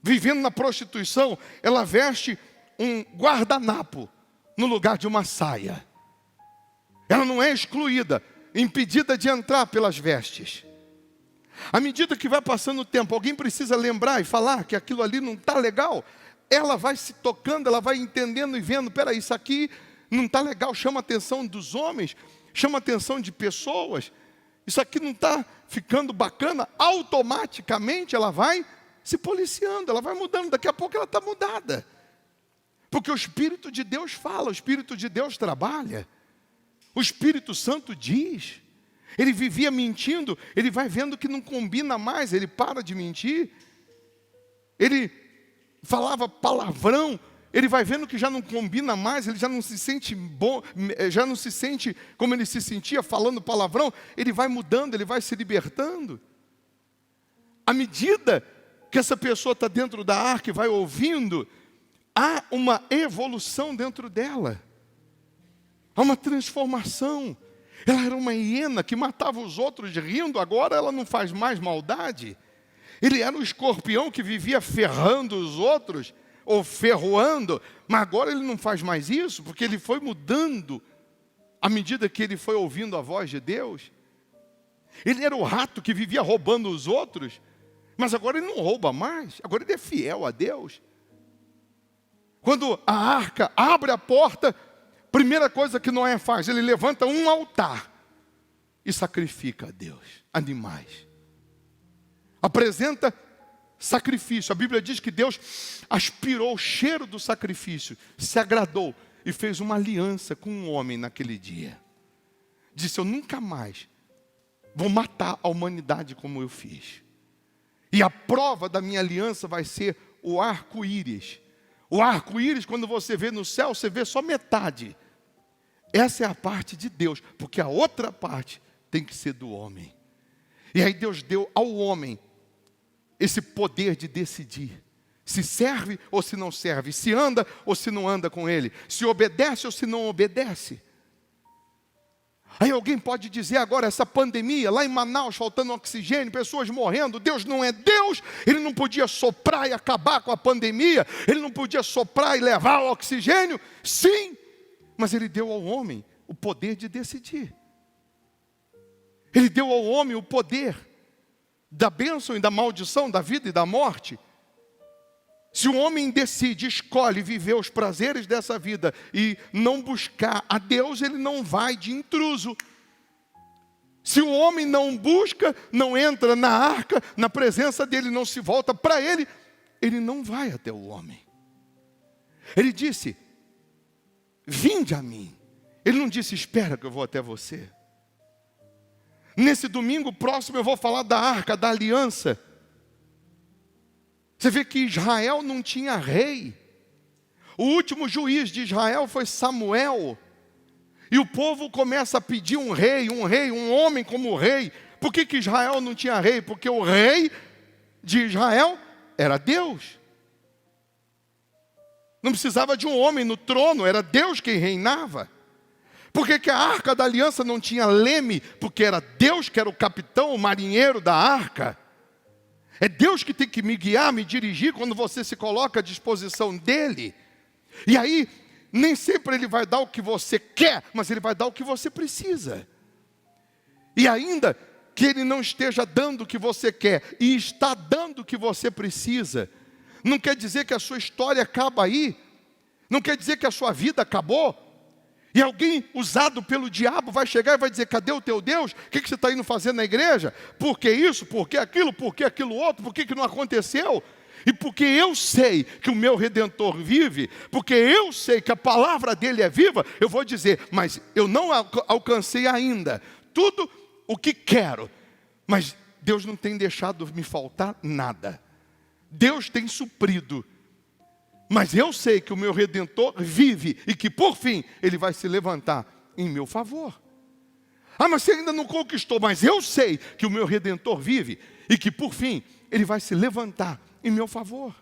vivendo na prostituição. Ela veste um guardanapo no lugar de uma saia. Ela não é excluída, impedida de entrar pelas vestes. À medida que vai passando o tempo, alguém precisa lembrar e falar que aquilo ali não está legal. Ela vai se tocando, ela vai entendendo e vendo, peraí, isso aqui não está legal, chama a atenção dos homens, chama a atenção de pessoas. Isso aqui não está ficando bacana. Automaticamente ela vai se policiando, ela vai mudando. Daqui a pouco ela está mudada. Porque o Espírito de Deus fala, o Espírito de Deus trabalha. O Espírito Santo diz. Ele vivia mentindo, ele vai vendo que não combina mais, ele para de mentir. Ele falava palavrão, ele vai vendo que já não combina mais, ele já não se sente bom, já não se sente como ele se sentia falando palavrão. Ele vai mudando, ele vai se libertando. À medida que essa pessoa está dentro da arca e vai ouvindo, há uma evolução dentro dela. Há uma transformação. Ela era uma hiena que matava os outros rindo, agora ela não faz mais maldade. Ele era um escorpião que vivia ferrando os outros, ou ferroando, mas agora ele não faz mais isso, porque ele foi mudando à medida que ele foi ouvindo a voz de Deus. Ele era o rato que vivia roubando os outros, mas agora ele não rouba mais, agora ele é fiel a Deus. Quando a arca abre a porta, primeira coisa que Noé faz, ele levanta um altar e sacrifica a Deus animais. Apresenta sacrifício. A Bíblia diz que Deus aspirou o cheiro do sacrifício, se agradou e fez uma aliança com um homem naquele dia. Disse: eu nunca mais vou matar a humanidade como eu fiz. E a prova da minha aliança vai ser o arco-íris. O arco-íris, quando você vê no céu, você vê só metade. Essa é a parte de Deus, porque a outra parte tem que ser do homem. E aí Deus deu ao homem esse poder de decidir se serve ou se não serve, se anda ou se não anda com ele, se obedece ou se não obedece. Aí alguém pode dizer agora, essa pandemia, lá em Manaus, faltando oxigênio, pessoas morrendo, Deus não é Deus, Ele não podia soprar e acabar com a pandemia, Ele não podia soprar e levar o oxigênio? Sim, mas Ele deu ao homem o poder de decidir. Ele deu ao homem o poder da bênção e da maldição, da vida e da morte. Se o homem decide, escolhe viver os prazeres dessa vida e não buscar a Deus, ele não vai de intruso. Se o homem não busca, não entra na arca, na presença dele, não se volta para ele, ele não vai até o homem. Ele disse: vinde a mim. Ele não disse: espera que eu vou até você. Nesse domingo próximo eu vou falar da arca, da aliança. Você vê que Israel não tinha rei. O último juiz de Israel foi Samuel. E o povo começa a pedir um rei, um homem como rei. Por que Israel não tinha rei? Porque o rei de Israel era Deus. Não precisava de um homem no trono, era Deus quem reinava. Por que a arca da aliança não tinha leme? Porque era Deus que era o capitão, o marinheiro da arca. É Deus que tem que me guiar, me dirigir quando você se coloca à disposição dEle. E aí, nem sempre Ele vai dar o que você quer, mas Ele vai dar o que você precisa. E ainda que Ele não esteja dando o que você quer, e está dando o que você precisa, não quer dizer que a sua história acaba aí, não quer dizer que a sua vida acabou. E alguém usado pelo diabo vai chegar e vai dizer: cadê o teu Deus? O que você está indo fazer na igreja? Por que isso? Por que aquilo? Por que aquilo outro? Por que não aconteceu? E porque eu sei que o meu Redentor vive, porque eu sei que a palavra dele é viva, eu vou dizer: mas eu não alcancei ainda tudo o que quero, mas Deus não tem deixado me faltar nada. Deus tem suprido. Mas eu sei que o meu Redentor vive e que por fim Ele vai se levantar em meu favor. Ah, mas você ainda não conquistou, mas eu sei que o meu Redentor vive e que por fim Ele vai se levantar em meu favor.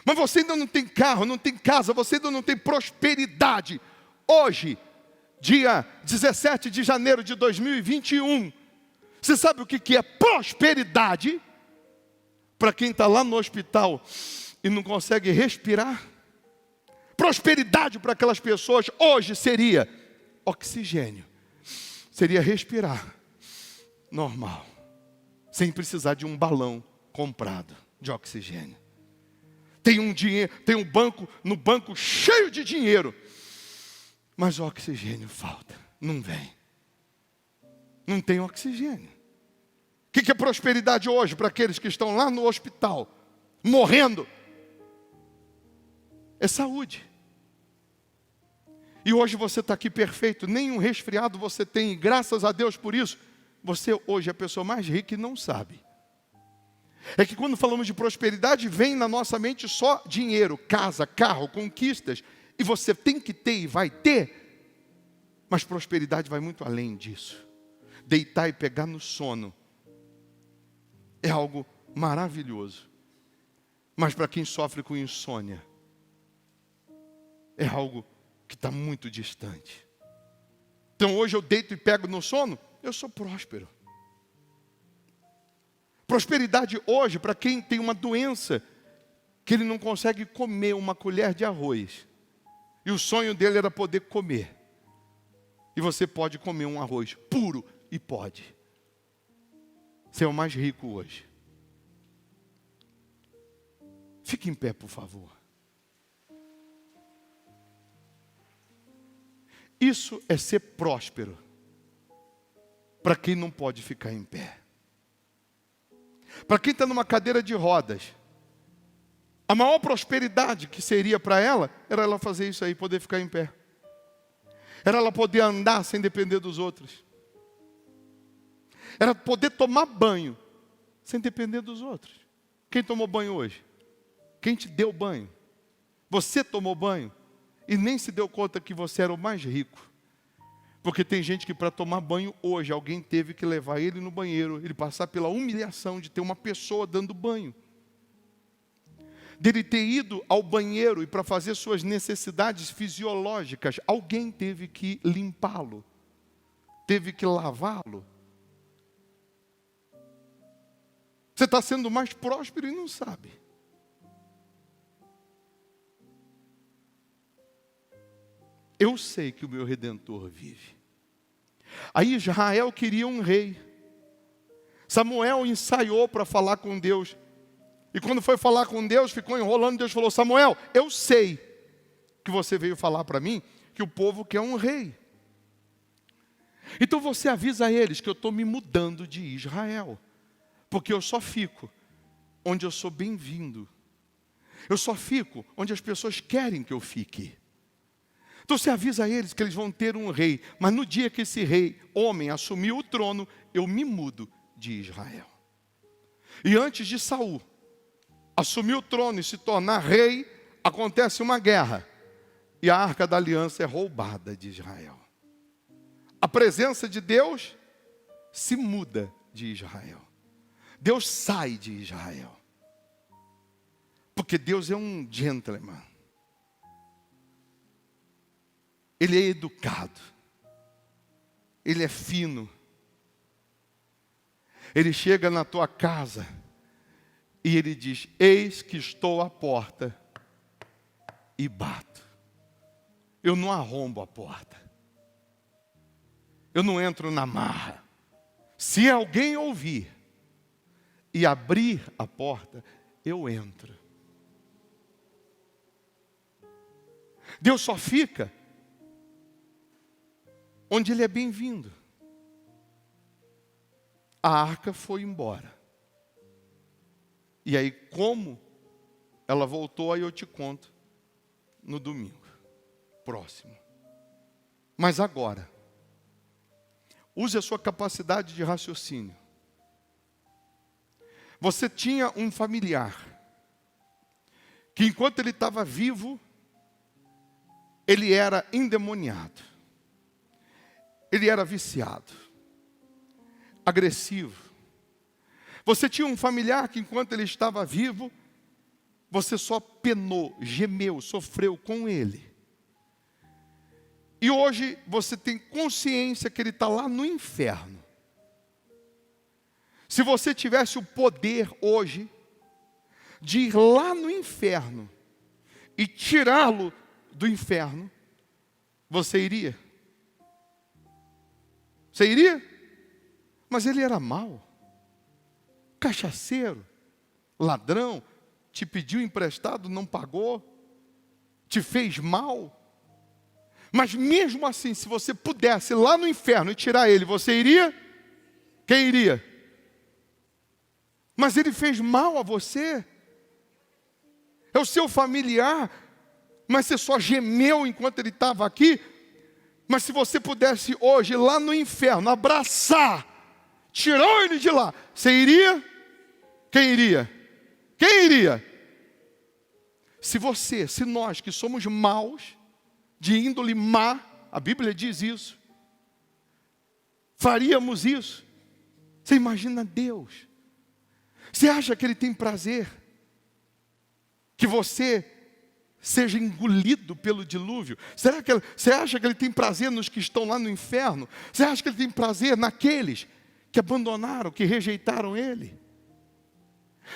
Mas você ainda não tem carro, não tem casa, você ainda não tem prosperidade. Hoje, dia 17 de janeiro de 2021, você sabe o que é prosperidade? Para quem está lá no hospital e não consegue respirar. Prosperidade para aquelas pessoas hoje seria oxigênio. Seria respirar normal, sem precisar de um balão comprado de oxigênio. Tem um banco, no banco cheio de dinheiro, mas o oxigênio falta, não vem. Não tem oxigênio. O que é prosperidade hoje para aqueles que estão lá no hospital, morrendo? É saúde. E hoje você está aqui perfeito, nenhum resfriado você tem, e graças a Deus por isso, você hoje é a pessoa mais rica e não sabe. É que quando falamos de prosperidade, vem na nossa mente só dinheiro, casa, carro, conquistas, e você tem que ter e vai ter, mas prosperidade vai muito além disso. Deitar e pegar no sono é algo maravilhoso, mas para quem sofre com insônia, é algo que está muito distante. Então hoje eu deito e pego no sono, eu sou próspero. Prosperidade hoje, para quem tem uma doença, que ele não consegue comer uma colher de arroz. E o sonho dele era poder comer. E você pode comer um arroz puro, e pode. Você é o mais rico hoje. Fique em pé, por favor. Isso é ser próspero. Para quem não pode ficar em pé. Para quem está numa cadeira de rodas. A maior prosperidade que seria para ela, era ela fazer isso aí, poder ficar em pé. Era ela poder andar sem depender dos outros. Era poder tomar banho sem depender dos outros. Quem tomou banho hoje? Quem te deu banho? Você tomou banho e nem se deu conta que você era o mais rico. Porque tem gente que para tomar banho hoje, alguém teve que levar ele no banheiro, ele passar pela humilhação de ter uma pessoa dando banho. Dele ter ido ao banheiro e para fazer suas necessidades fisiológicas, alguém teve que limpá-lo, teve que lavá-lo. Você está sendo mais próspero e não sabe. Eu sei que o meu Redentor vive. Aí Israel queria um rei. Samuel ensaiou para falar com Deus. E quando foi falar com Deus, ficou enrolando. Deus falou: Samuel, eu sei que você veio falar para mim que o povo quer um rei. Então você avisa a eles que eu estou me mudando de Israel. Porque eu só fico onde eu sou bem-vindo. Eu só fico onde as pessoas querem que eu fique. Então você avisa a eles que eles vão ter um rei. Mas no dia que esse rei, homem, assumiu o trono, eu me mudo de Israel. E antes de Saul assumir o trono e se tornar rei, acontece uma guerra. E a Arca da Aliança é roubada de Israel. A presença de Deus se muda de Israel. Deus sai de Israel. Porque Deus é um gentleman. Ele é educado. Ele é fino. Ele chega na tua casa e ele diz: eis que estou à porta e bato. Eu não arrombo a porta. Eu não entro na marra. Se alguém ouvir e abrir a porta, eu entro. Deus só fica onde ele é bem-vindo. A arca foi embora. E aí, como ela voltou, aí eu te conto no domingo próximo. Mas agora, use a sua capacidade de raciocínio. Você tinha um familiar que enquanto ele estava vivo, ele era endemoniado. Ele era viciado, agressivo. Você tinha um familiar que enquanto ele estava vivo, você só penou, gemeu, sofreu com ele. E hoje você tem consciência que ele está lá no inferno. Se você tivesse o poder hoje de ir lá no inferno e tirá-lo do inferno, você iria? Você iria? Mas ele era mau, cachaceiro, ladrão, te pediu emprestado, não pagou, te fez mal. Mas mesmo assim, se você pudesse ir lá no inferno e tirar ele, você iria? Quem iria? Mas ele fez mal a você. É o seu familiar, mas você só gemeu enquanto ele estava aqui. Mas se você pudesse hoje ir lá no inferno, abraçar, tirar ele de lá, você iria? Quem iria? Quem iria? Se nós que somos maus, de índole má, a Bíblia diz isso, faríamos isso, você imagina Deus. Você acha que Ele tem prazer que você seja engolido pelo dilúvio? Você acha que ele tem prazer nos que estão lá no inferno? Você acha que ele tem prazer naqueles que abandonaram, que rejeitaram ele?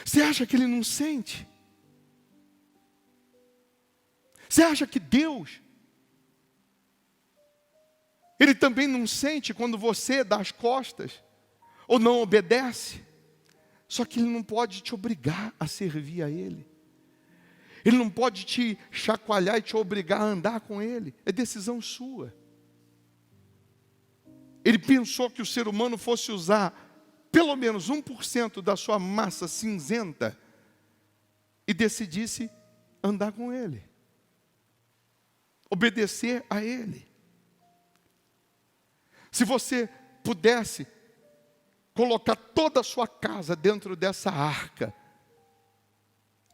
Você acha que ele não sente? Você acha que Deus, ele também não sente quando você dá as costas ou não obedece? Só que ele não pode te obrigar a servir a ele. Ele não pode te chacoalhar e te obrigar a andar com ele. É decisão sua. Ele pensou que o ser humano fosse usar pelo menos 1% da sua massa cinzenta e decidisse andar com ele. Obedecer a ele. Se você pudesse colocar toda a sua casa dentro dessa arca,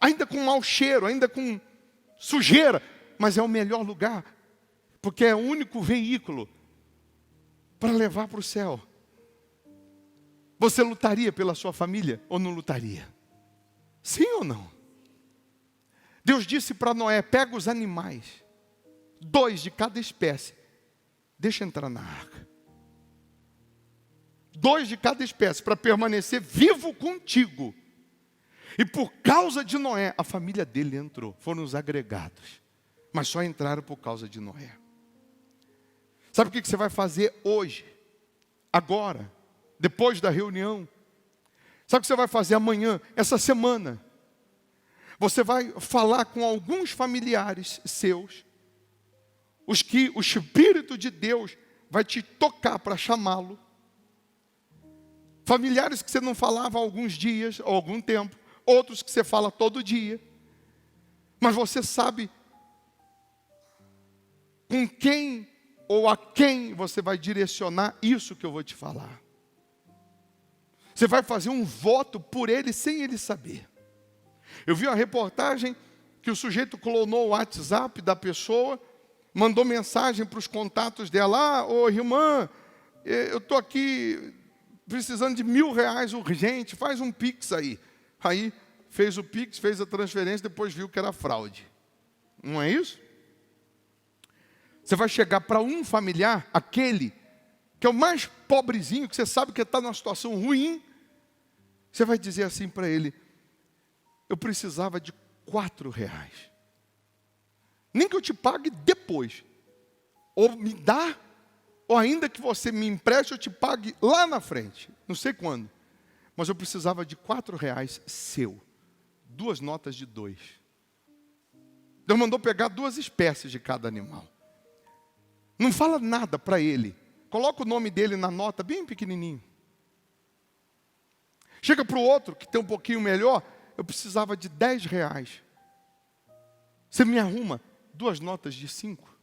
ainda com mau cheiro, ainda com sujeira, mas é o melhor lugar, porque é o único veículo para levar para o céu. Você lutaria pela sua família ou não lutaria? Sim ou não? Deus disse para Noé: pega os animais, 2 de cada espécie, deixa entrar na arca. 2 de cada espécie, para permanecer vivo contigo. E por causa de Noé, a família dele entrou. Foram os agregados. Mas só entraram por causa de Noé. Sabe o que você vai fazer hoje? Agora? Depois da reunião? Sabe o que você vai fazer amanhã? Essa semana? Você vai falar com alguns familiares seus, os que o Espírito de Deus vai te tocar para chamá-lo. Familiares que você não falava há alguns dias, ou algum tempo. Outros que você fala todo dia. Mas você sabe com quem ou a quem você vai direcionar isso que eu vou te falar. Você vai fazer um voto por ele sem ele saber. Eu vi uma reportagem que o sujeito clonou o WhatsApp da pessoa, mandou mensagem para os contatos dela: ô irmã, eu estou aqui precisando de R$1.000 urgente, faz um Pix aí. Aí fez o Pix, fez a transferência, depois viu que era fraude. Não é isso? Você vai chegar para um familiar, aquele que é o mais pobrezinho, que você sabe que está numa situação ruim, você vai dizer assim para ele: eu precisava de R$4. Nem que eu te pague depois. Ou me dá, ou ainda que você me empreste, eu te pague lá na frente. Não sei quando. Mas eu precisava de R$4 seu. 2 notas de 2. Deus mandou pegar 2 espécies de cada animal. Não fala nada para ele. Coloca o nome dele na nota bem pequenininho. Chega para o outro, que tem um pouquinho melhor: eu precisava de R$10. Você me arruma 2 notas de 5.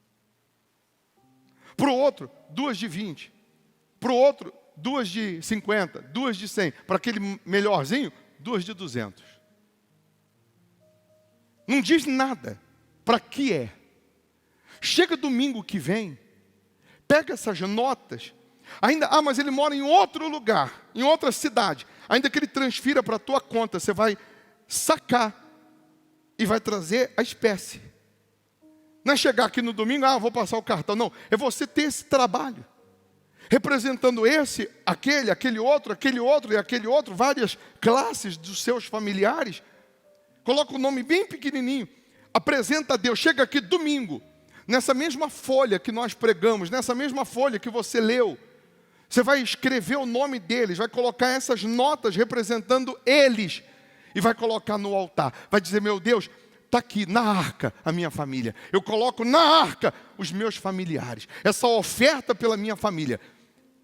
Para o outro, 2 de 20. Para o outro, 2 de 50, 2 de 100. Para aquele melhorzinho, 2 de 200. Não diz nada para que é. Chega domingo que vem, pega essas notas, ainda, mas ele mora em outro lugar, em outra cidade. Ainda que ele transfira para a tua conta, você vai sacar e vai trazer a espécie. Não é chegar aqui no domingo: vou passar o cartão. Não, é você ter esse trabalho. Representando esse, aquele outro e aquele outro, várias classes dos seus familiares. Coloca o nome bem pequenininho. Apresenta a Deus. Chega aqui domingo, nessa mesma folha que nós pregamos, nessa mesma folha que você leu, você vai escrever o nome deles, vai colocar essas notas representando eles e vai colocar no altar. Vai dizer: meu Deus, está aqui na arca a minha família. Eu coloco na arca os meus familiares. Essa oferta pela minha família.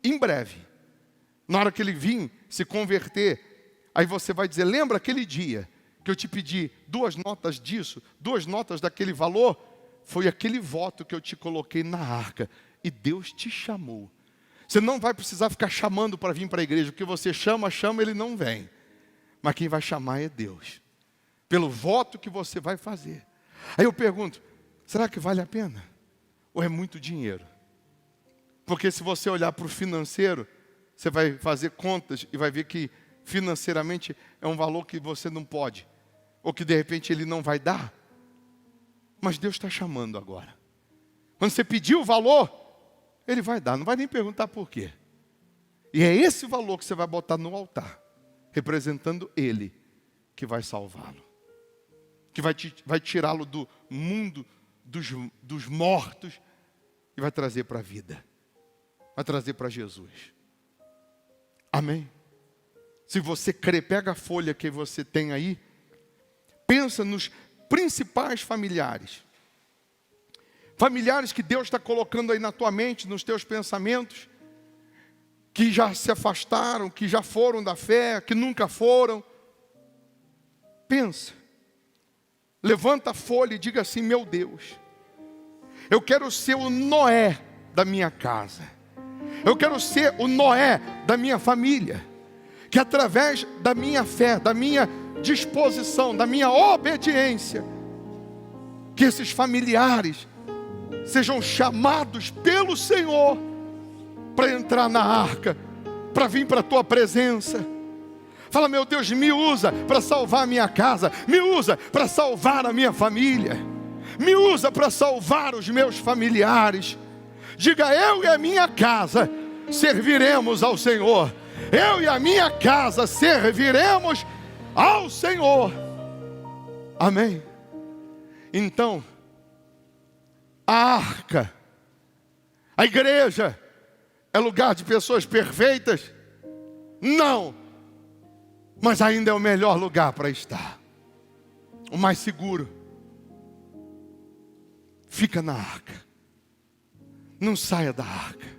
Em breve, na hora que ele vir se converter, aí você vai dizer: lembra aquele dia que eu te pedi 2 notas disso, 2 notas daquele valor? Foi aquele voto que eu te coloquei na arca. E Deus te chamou. Você não vai precisar ficar chamando para vir para a igreja. Porque você chama, ele não vem. Mas quem vai chamar é Deus. Pelo voto que você vai fazer. Aí eu pergunto: será que vale a pena? Ou é muito dinheiro? Porque se você olhar para o financeiro, você vai fazer contas e vai ver que financeiramente é um valor que você não pode. Ou que de repente ele não vai dar. Mas Deus está chamando agora. Quando você pedir o valor, Ele vai dar, não vai nem perguntar por quê. E é esse valor que você vai botar no altar, representando Ele, que vai salvá-lo. Que vai tirá-lo do mundo dos mortos e vai trazer para a vida. Vai trazer para Jesus. Amém? Se você crê, pega a folha que você tem aí, pensa nos principais familiares. Familiares que Deus está colocando aí na tua mente, nos teus pensamentos, que já se afastaram, que já foram da fé, que nunca foram. Pensa. Levanta a folha e diga assim: meu Deus, eu quero ser o Noé da minha casa. Eu quero ser o Noé da minha família. Que através da minha fé, da minha disposição, da minha obediência, que esses familiares sejam chamados pelo Senhor para entrar na arca, para vir para a tua presença. Fala: meu Deus, me usa para salvar a minha casa, me usa para salvar a minha família, me usa para salvar os meus familiares. Diga: eu e a minha casa serviremos ao Senhor. Eu e a minha casa serviremos ao Senhor. Amém? Então, a arca, a igreja, é lugar de pessoas perfeitas? Não. Mas ainda é o melhor lugar para estar. O mais seguro. Fica na arca. Não saia da arca.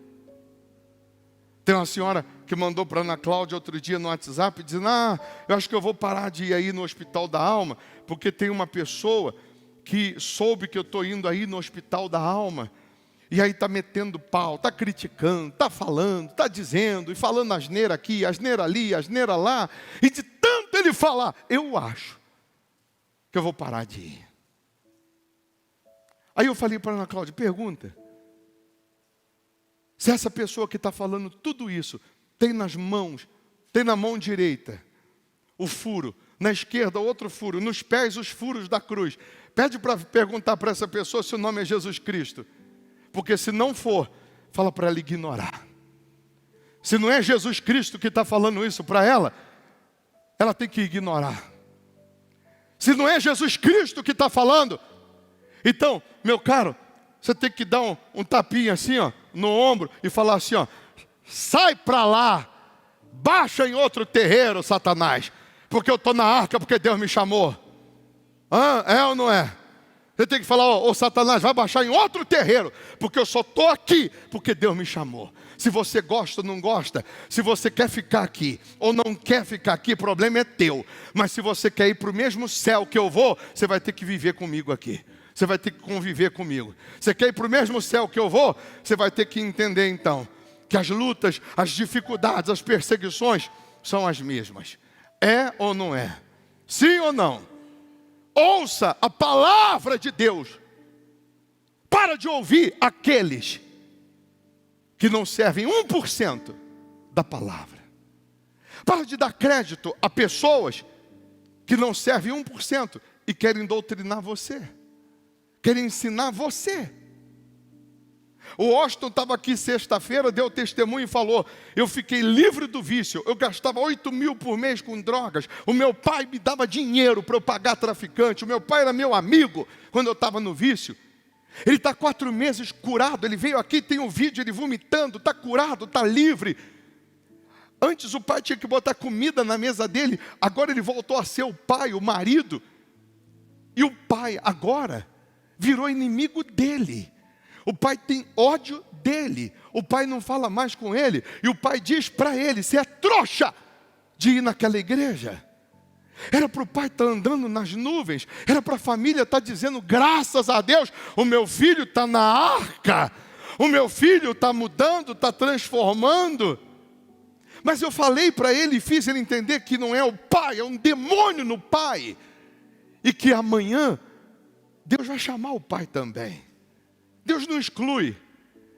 Tem uma senhora que mandou para Ana Cláudia outro dia no WhatsApp, dizendo: eu acho que eu vou parar de ir aí no Hospital da Alma, porque tem uma pessoa que soube que eu estou indo aí no Hospital da Alma, e aí está metendo pau, está criticando, está falando, está dizendo, e falando asneira aqui, asneira ali, asneira lá, e de tanto ele falar, eu acho que eu vou parar de ir. Aí eu falei para Ana Cláudia: pergunta, se essa pessoa que está falando tudo isso, tem nas mãos, tem na mão direita o furo, na esquerda outro furo, nos pés os furos da cruz, pede para perguntar para essa pessoa se o nome é Jesus Cristo. Porque se não for, fala para ela ignorar. Se não é Jesus Cristo que está falando isso para ela, ela tem que ignorar. Se não é Jesus Cristo que está falando, então, meu caro, você tem que dar um tapinha assim, ó, no ombro e falar assim, ó: sai para lá, baixa em outro terreiro, Satanás, porque eu estou na arca, porque Deus me chamou. É ou não é? Você tem que falar: ô Satanás, vai baixar em outro terreiro, porque eu só estou aqui porque Deus me chamou. Se você gosta ou não gosta, se você quer ficar aqui ou não quer ficar aqui, o problema é teu. Mas se você quer ir para o mesmo céu que eu vou, você vai ter que viver comigo aqui. Você vai ter que conviver comigo. Você quer ir para o mesmo céu que eu vou, você vai ter que entender então que as lutas, as dificuldades, as perseguições são as mesmas. É ou não é? Sim ou não? Ouça a palavra de Deus. Para de ouvir aqueles que não servem 1% da palavra. Para de dar crédito a pessoas que não servem 1% e querem doutrinar você. Querem ensinar você. O Austin estava aqui sexta-feira, deu testemunho e falou: eu fiquei livre do vício, eu gastava 8 mil por mês com drogas, o meu pai me dava dinheiro para eu pagar traficante, o meu pai era meu amigo quando eu estava no vício. Ele está 4 meses curado, ele veio aqui, tem um vídeo, ele vomitando, está curado, está livre. Antes o pai tinha que botar comida na mesa dele, agora ele voltou a ser o pai, o marido. E o pai agora virou inimigo dele. O pai tem ódio dele. O pai não fala mais com ele. E o pai diz para ele: você é trouxa de ir naquela igreja. Era para o pai estar andando nas nuvens. Era para a família estar dizendo: graças a Deus, o meu filho está na arca. O meu filho está mudando, está transformando. Mas eu falei para ele e fiz ele entender que não é o pai, é um demônio no pai. E que amanhã Deus vai chamar o pai também. Deus não exclui,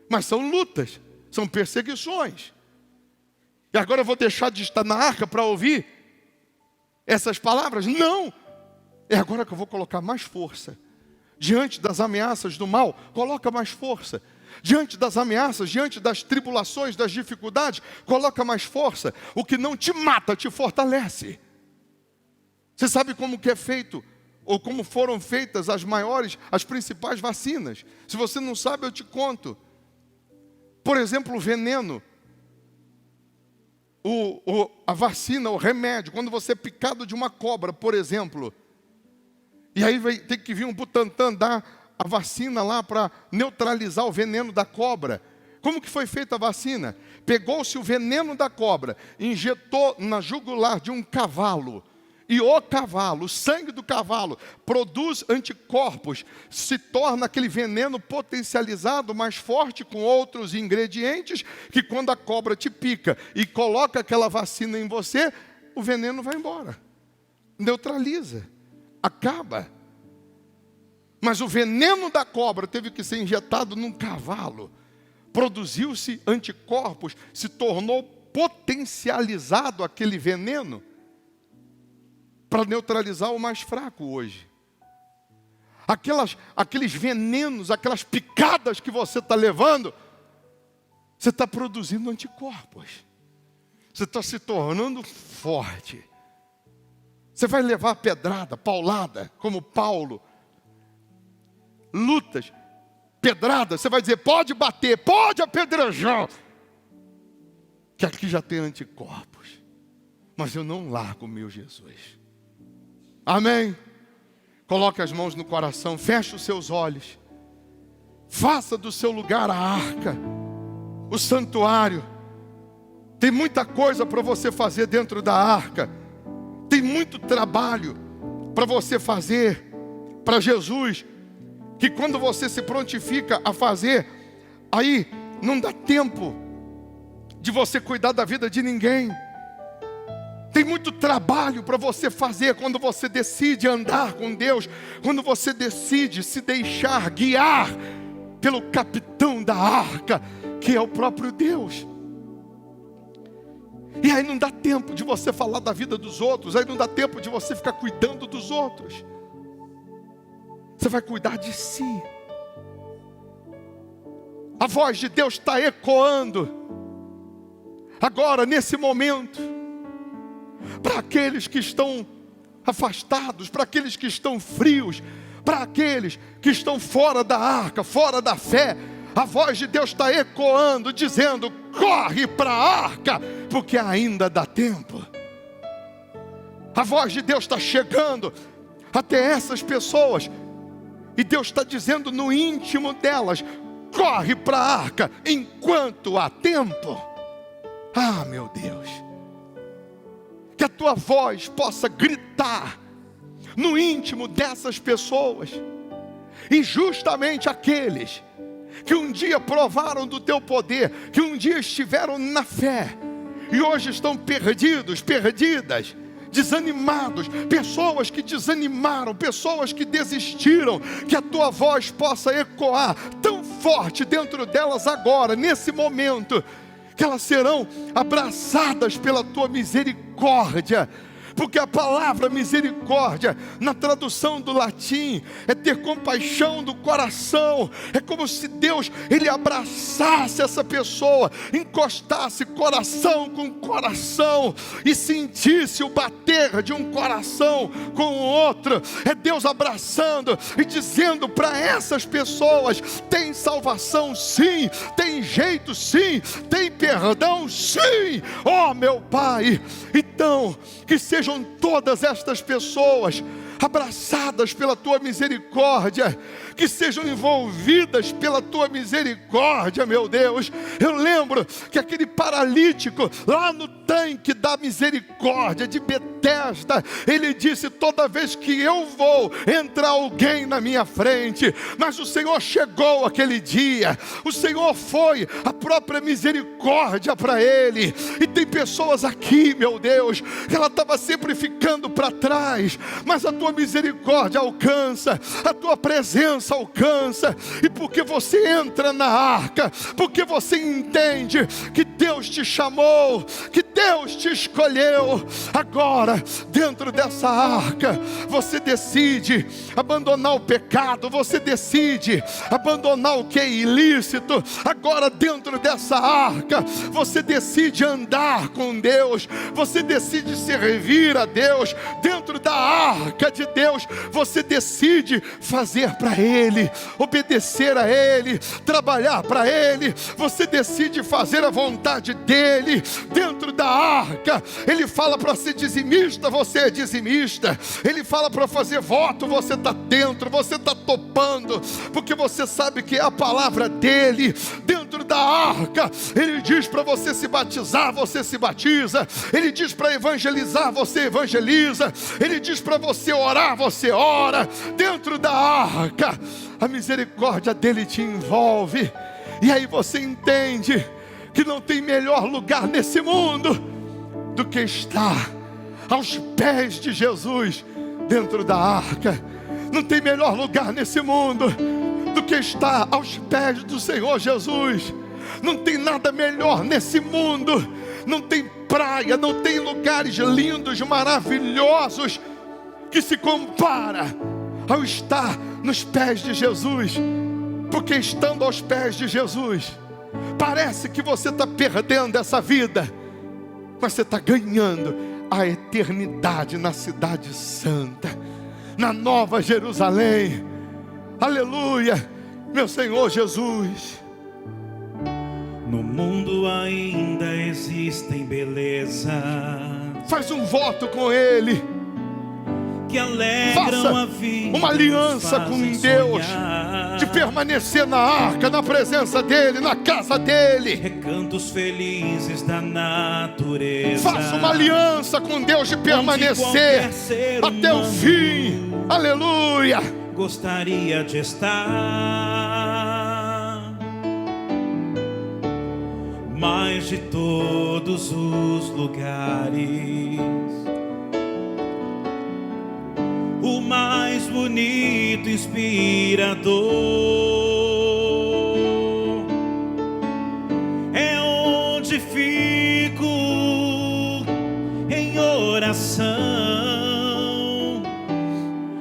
mas são lutas, são perseguições. E agora eu vou deixar de estar na arca para ouvir essas palavras? Não! É agora que eu vou colocar mais força, Diante das ameaças do mal, coloca mais força. Diante das ameaças, diante das tribulações, das dificuldades, coloca mais força. O que não te mata, te fortalece. Você sabe como que é feito, ou como foram feitas as principais vacinas? Se você não sabe, eu te conto. Por exemplo, o veneno, a vacina, o remédio, quando você é picado de uma cobra, por exemplo, e aí tem que vir um Butantan dar a vacina lá para neutralizar o veneno da cobra. Como que foi feita a vacina? Pegou-se o veneno da cobra, injetou na jugular de um cavalo, e o cavalo, o sangue do cavalo, produz anticorpos, se torna aquele veneno potencializado, mais forte, com outros ingredientes, que quando a cobra te pica e coloca aquela vacina em você, o veneno vai embora, neutraliza, acaba. Mas o veneno da cobra teve que ser injetado num cavalo. Produziu-se anticorpos, se tornou potencializado aquele veneno para neutralizar o mais fraco hoje. Aqueles venenos, aquelas picadas que você está levando, você está produzindo anticorpos. Você está se tornando forte. Você vai levar pedrada, paulada, como Paulo. Lutas, pedradas, você vai dizer, pode bater, pode apedrejar, que aqui já tem anticorpos, mas eu não largo o meu Jesus. Amém? Coloque as mãos no coração, feche os seus olhos, faça do seu lugar a arca, o santuário. Tem muita coisa para você fazer dentro da arca, tem muito trabalho para você fazer para Jesus, que quando você se prontifica a fazer, aí não dá tempo de você cuidar da vida de ninguém. Tem muito trabalho para você fazer quando você decide andar com Deus, quando você decide se deixar guiar pelo capitão da arca, que é o próprio Deus. E aí não dá tempo de você falar da vida dos outros, aí não dá tempo de você ficar cuidando dos outros. Você vai cuidar de si. A voz de Deus está ecoando agora, nesse momento, para aqueles que estão afastados, para aqueles que estão frios, para aqueles que estão fora da arca, fora da fé. A voz de Deus está ecoando, dizendo, corre para a arca, porque ainda dá tempo. A voz de Deus está chegando até essas pessoas, e Deus está dizendo no íntimo delas, corre para a arca, enquanto há tempo. Ah, meu Deus, que a tua voz possa gritar no íntimo dessas pessoas, e justamente aqueles que um dia provaram do teu poder, que um dia estiveram na fé, e hoje estão perdidos, perdidas, desanimados, pessoas que desanimaram, pessoas que desistiram, que a tua voz possa ecoar tão forte dentro delas agora, nesse momento, que elas serão abraçadas pela tua misericórdia. Porque a palavra misericórdia, na tradução do latim, é ter compaixão do coração. É como se Deus, Ele abraçasse essa pessoa, encostasse coração com coração, e sentisse o bater de um coração com o outro. É Deus abraçando e dizendo para essas pessoas, tem salvação sim, tem jeito sim, tem perdão sim. Oh meu Pai, então que sejam todas estas pessoas abraçadas pela tua misericórdia, que sejam envolvidas pela tua misericórdia, meu Deus. Eu lembro que aquele paralítico lá no tanque da misericórdia de Betesda, ele disse, toda vez que eu vou, entra alguém na minha frente. Mas o Senhor chegou aquele dia, o Senhor foi a própria misericórdia para ele. E tem pessoas aqui, meu Deus, que ela estava sempre ficando para trás, mas a tua misericórdia alcança, a tua presença alcança, e porque você entra na arca, porque você entende que Deus te chamou, que Deus te escolheu. Agora, dentro dessa arca, você decide abandonar o pecado, você decide abandonar o que é ilícito. Agora, dentro dessa arca, você decide andar com Deus, você decide servir a Deus. Dentro da arca de Deus, você decide fazer para Ele, obedecer a Ele, trabalhar para Ele. Você decide fazer a vontade dEle. Dentro da arca, Ele fala para ser dizimista, você é dizimista. Ele fala para fazer voto, você está dentro, você está topando, porque você sabe que é a palavra dEle. Dentro da arca, Ele diz para você se batizar, você se batiza. Ele diz para evangelizar, você evangeliza. Ele diz para você orar, você ora. Dentro da arca, a misericórdia dEle te envolve. E aí você entende que não tem melhor lugar nesse mundo do que estar aos pés de Jesus dentro da arca. Não tem melhor lugar nesse mundo do que estar aos pés do Senhor Jesus. Não tem nada melhor nesse mundo. Não tem praia, não tem lugares lindos, maravilhosos que se compara ao estar nos pés de Jesus. Porque estando aos pés de Jesus, parece que você está perdendo essa vida, mas você está ganhando a eternidade na cidade santa, na Nova Jerusalém. Aleluia, meu Senhor Jesus. No mundo ainda existem beleza. Faz um voto com Ele. Que alegram Faça a vida, uma aliança com Deus, sonhar. de permanecer na arca, na presença dEle, na casa dEle. Recantos felizes da natureza. Faça uma aliança com Deus de permanecer até o fim. Aleluia. Gostaria de estar, mas de todos os lugares, o mais bonito, inspirador, é onde fico em oração,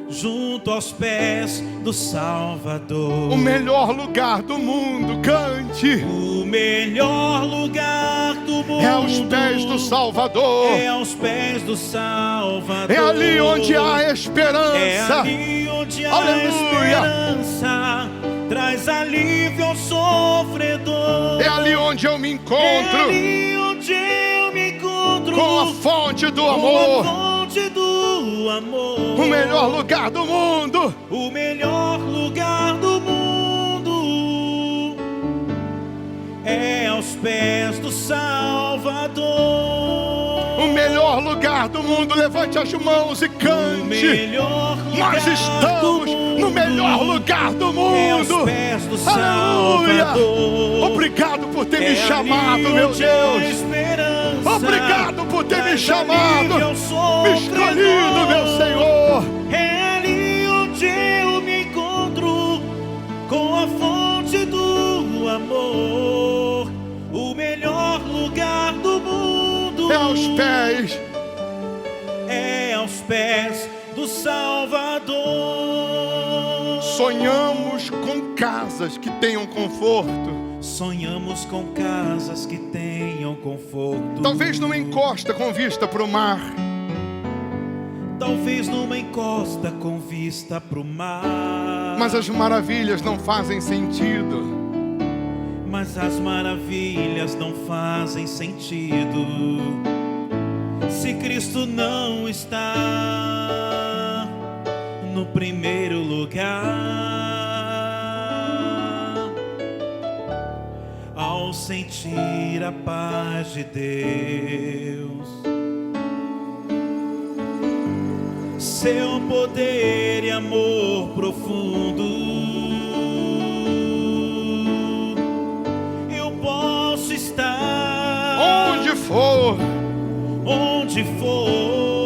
junto aos pés do Salvador. O melhor lugar do mundo, cante. O melhor lugar do mundo É aos pés do Salvador. É aos pés do Salvador. É ali onde há esperança. É ali onde há Aleluia. esperança. Traz alívio ao sofredor. É ali onde eu me É encontro ali onde eu me encontro com a fonte do com amor. a fonte do amor. O melhor lugar do mundo. O melhor lugar do mundo é aos pés do Salvador. O melhor lugar do mundo. Levante as mãos e cante. O melhor lugar Nós estamos no melhor lugar do é aos mundo. pés do Aleluia. Salvador. Obrigado por ter me É chamado, ali meu onde há Deus. esperança. Obrigado por ter me Traz chamado, alívio ao me sofredor. escolhido, meu Senhor. É ali onde eu me encontro com a fonte do amor. O melhor lugar do mundo É aos pés. é aos pés do Salvador. Sonhamos com casas que tenham conforto. Sonhamos com casas que tenham conforto. Talvez numa encosta com vista para o mar. Talvez numa encosta com vista pro mar. Mas as maravilhas não fazem sentido. Mas as maravilhas não fazem sentido se Cristo não está no primeiro lugar. Ao sentir a paz de Deus, seu poder e amor profundo, eu posso estar onde for.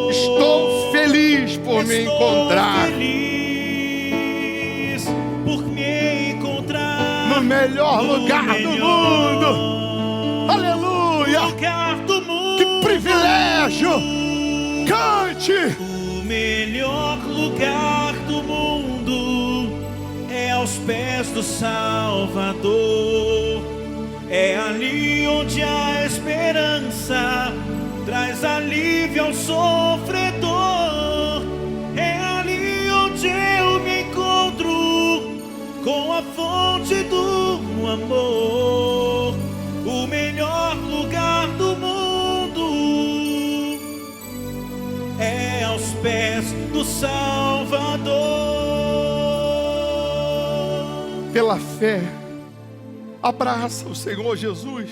Estou feliz por me encontrar feliz por me encontrar no melhor lugar do mundo. Aleluia. lugar do mundo. Que anjo, cante. O melhor lugar do mundo é aos pés do Salvador. É ali onde a esperança traz alívio ao sofredor. É ali onde eu me encontro com a fonte do amor. O melhor lugar do mundo é aos pés do Salvador. Pela fé, abraça o Senhor Jesus,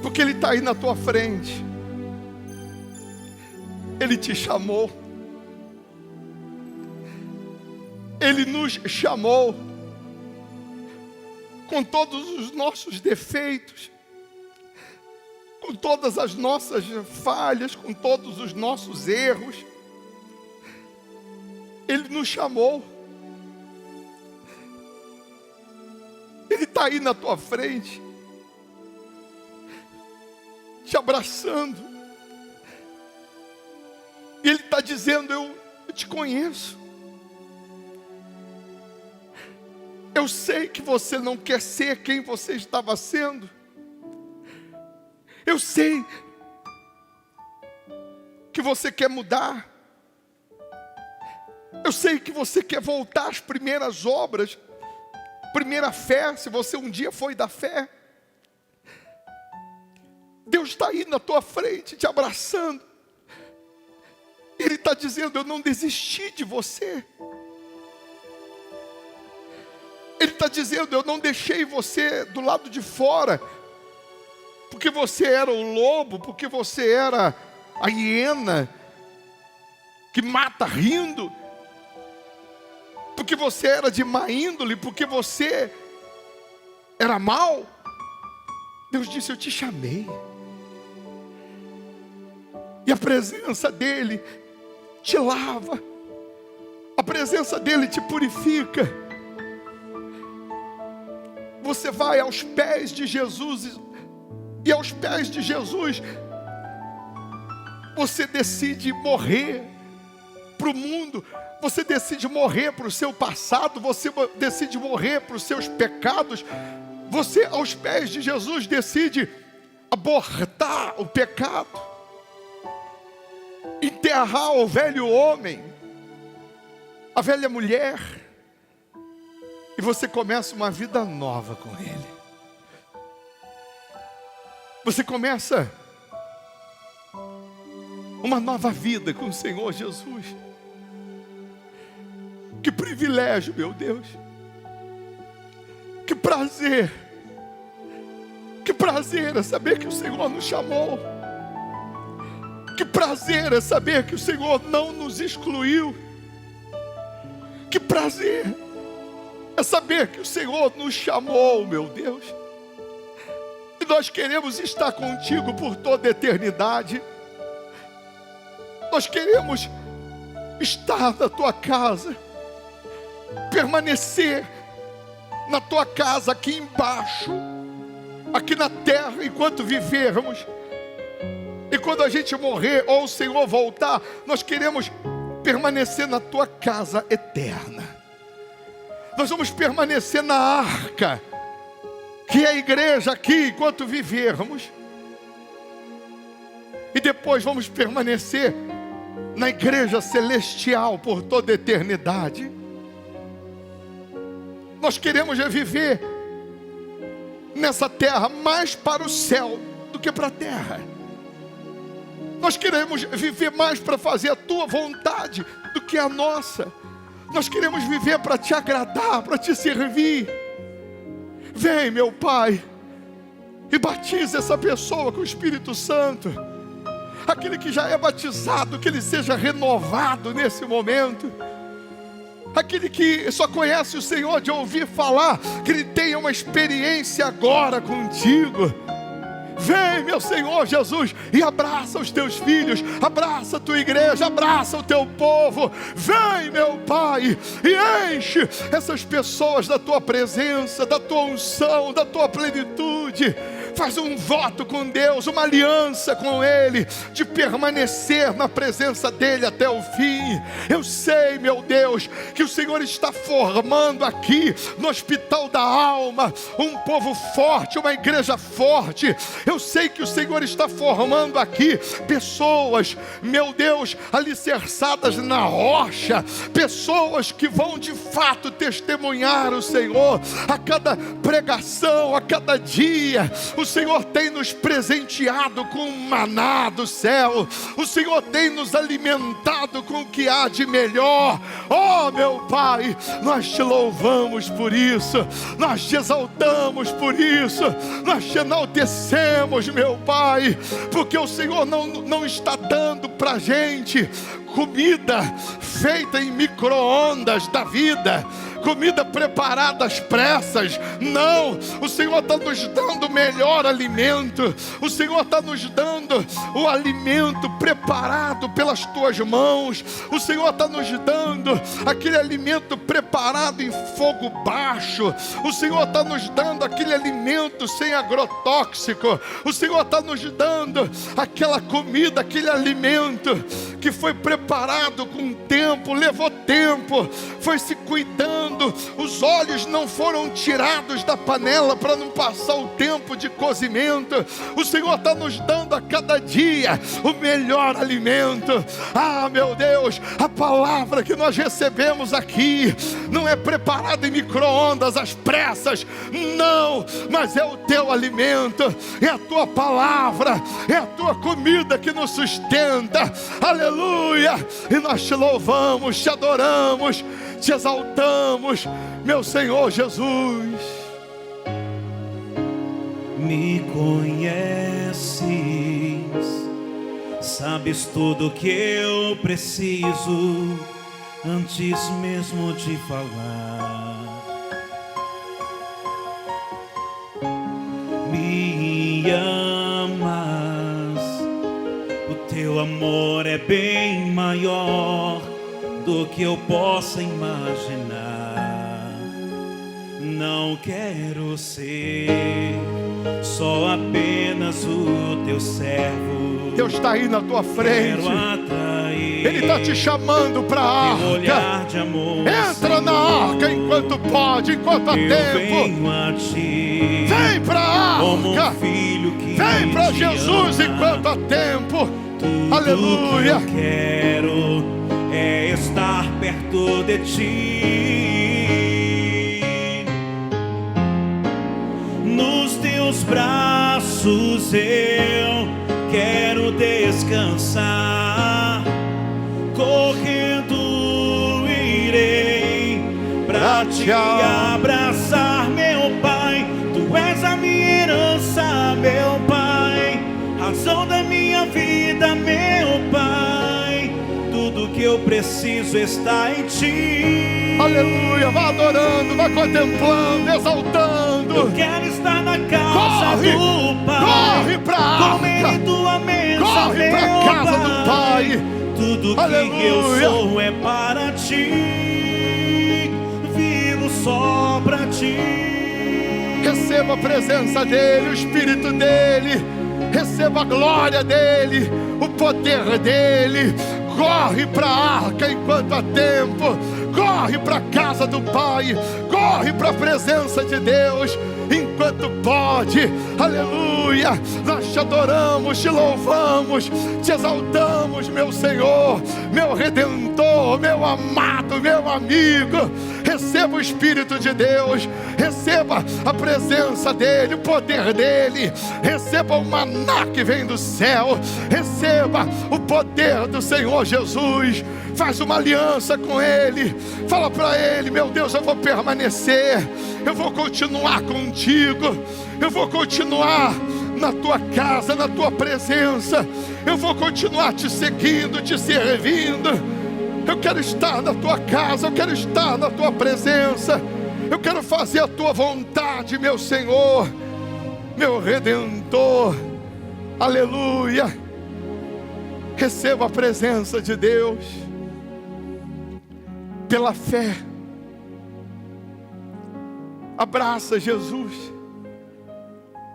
porque Ele está aí na tua frente. Ele te chamou, Ele nos chamou com todos os nossos defeitos, com todas as nossas falhas, com todos os nossos erros. Ele nos chamou. Ele está aí na tua frente, te abraçando. E Ele está dizendo: eu te conheço. Eu sei que você não quer ser quem você estava sendo. Eu sei que você quer mudar. Eu sei que você quer voltar às primeiras obras, primeira fé, se você um dia foi da fé. Deus está aí na tua frente, te abraçando. Ele está dizendo: eu não desisti de você. Ele está dizendo: eu não deixei você do lado de fora, porque você era o lobo, porque você era a hiena que mata rindo, porque você era de má índole, porque você era mau. Deus disse: eu te chamei. E a presença dEle te lava, a presença dEle te purifica. Você vai aos pés de Jesus, e aos pés de Jesus você decide morrer para o mundo. Você decide morrer para o seu passado. Você decide morrer para os seus pecados. Você, aos pés de Jesus, decide abortar o pecado, enterrar o velho homem, a velha mulher, e você começa uma vida nova com Ele. Você começa uma nova vida com o Senhor Jesus. Que privilégio, meu Deus. Que prazer. Que prazer é saber que o Senhor nos chamou. Que prazer é saber que o Senhor não nos excluiu. Que prazer é saber que o Senhor nos chamou, meu Deus. E nós queremos estar contigo por toda a eternidade. Nós queremos estar na tua casa, permanecer na tua casa aqui embaixo, aqui na terra, enquanto vivermos. E quando a gente morrer ou o Senhor voltar, nós queremos permanecer na tua casa eterna. Nós vamos permanecer na arca, que é a igreja aqui, enquanto vivermos. E depois vamos permanecer na igreja celestial por toda a eternidade. Nós queremos viver nessa terra mais para o céu do que para a terra. Nós queremos viver mais para fazer a tua vontade do que a nossa. Nós queremos viver para te agradar, para te servir. Vem, meu Pai, e batiza essa pessoa com o Espírito Santo. Aquele que já é batizado, que ele seja renovado nesse momento. Aquele que só conhece o Senhor de ouvir falar, que ele tenha uma experiência agora contigo. Vem, meu Senhor Jesus, e abraça os teus filhos, abraça a tua igreja, abraça o teu povo. Vem, meu Pai, e enche essas pessoas da tua presença, da tua unção, da tua plenitude. Faz um voto com Deus, uma aliança com Ele, de permanecer na presença dEle até o fim. Eu sei, meu Deus, que o Senhor está formando aqui no Hospital da Alma um povo forte, uma igreja forte. Eu sei que o Senhor está formando aqui pessoas, meu Deus, alicerçadas na rocha, pessoas que vão de fato testemunhar o Senhor a cada pregação, a cada dia. O Senhor tem nos presenteado com o maná do céu, o Senhor tem nos alimentado com o que há de melhor. Oh, meu Pai, nós te louvamos por isso, nós te exaltamos por isso, nós te enaltecemos, meu Pai, porque o Senhor não está dando para a gente comida feita em micro-ondas da vida, comida preparada às pressas. Não, o Senhor está nos dando o melhor alimento. O Senhor está nos dando o alimento preparado pelas tuas mãos. O Senhor está nos dando aquele alimento preparado em fogo baixo. O Senhor está nos dando aquele alimento sem agrotóxico. O Senhor está nos dando aquela comida, aquele alimento que foi preparado com tempo, levou tempo, foi se cuidando. Os olhos não foram tirados da panela para não passar o tempo de cozimento. O Senhor está nos dando a cada dia o melhor alimento. Ah, meu Deus, a palavra que nós recebemos aqui não é preparada em micro-ondas às pressas, não, mas é o teu alimento, é a tua palavra, é a tua comida que nos sustenta. Aleluia! E nós te louvamos, te adoramos, te exaltamos, meu Senhor Jesus. Me conheces, sabes tudo que eu preciso antes mesmo de falar. Me amas, o teu amor é bem maior do que eu possa imaginar. Não quero ser só apenas o teu servo. Deus está aí na tua frente. Quero atrair, Ele está te chamando para a arca. olhar de amor, entra Senhor, na arca enquanto pode, enquanto há eu tempo. venho a ti, Vem para a como arca. um filho que Vem para te Jesus ama. enquanto há tempo. Tudo Aleluia. que eu quero é estar perto de ti. Nos teus braços eu quero descansar. Correndo irei pra te abraçar, meu Pai. Tu és a minha herança, meu Pai, razão da minha vida, meu Pai. Tudo que eu preciso está em ti. Aleluia, vá adorando, vá contemplando, exaltando. Eu quero estar na casa do Pai. Corre pra arca. Comer tua mesa, Corre pra meu casa Pai. do Pai. Tudo que Aleluia. eu sou é para ti. Vivo só para ti. Receba a presença dEle, o Espírito dEle. Receba a glória dEle, o poder dEle. Corre para a arca enquanto há tempo. Corre para a casa do Pai. Corre para a presença de Deus enquanto pode. Aleluia. Nós te adoramos, te louvamos, te exaltamos, meu Senhor, meu Redentor, meu amado, meu amigo. Receba o Espírito de Deus, receba a presença dEle, o poder dEle. Receba o maná que vem do céu, receba o poder do Senhor Jesus. Faz uma aliança com Ele. Fala para Ele: meu Deus, eu vou permanecer, eu vou continuar contigo, eu vou continuar na tua casa, na tua presença, eu vou continuar te seguindo, te servindo. Eu quero estar na tua casa, eu quero estar na tua presença, eu quero fazer a tua vontade, meu Senhor, meu Redentor. Aleluia. Receba a presença de Deus pela fé. Abraça Jesus.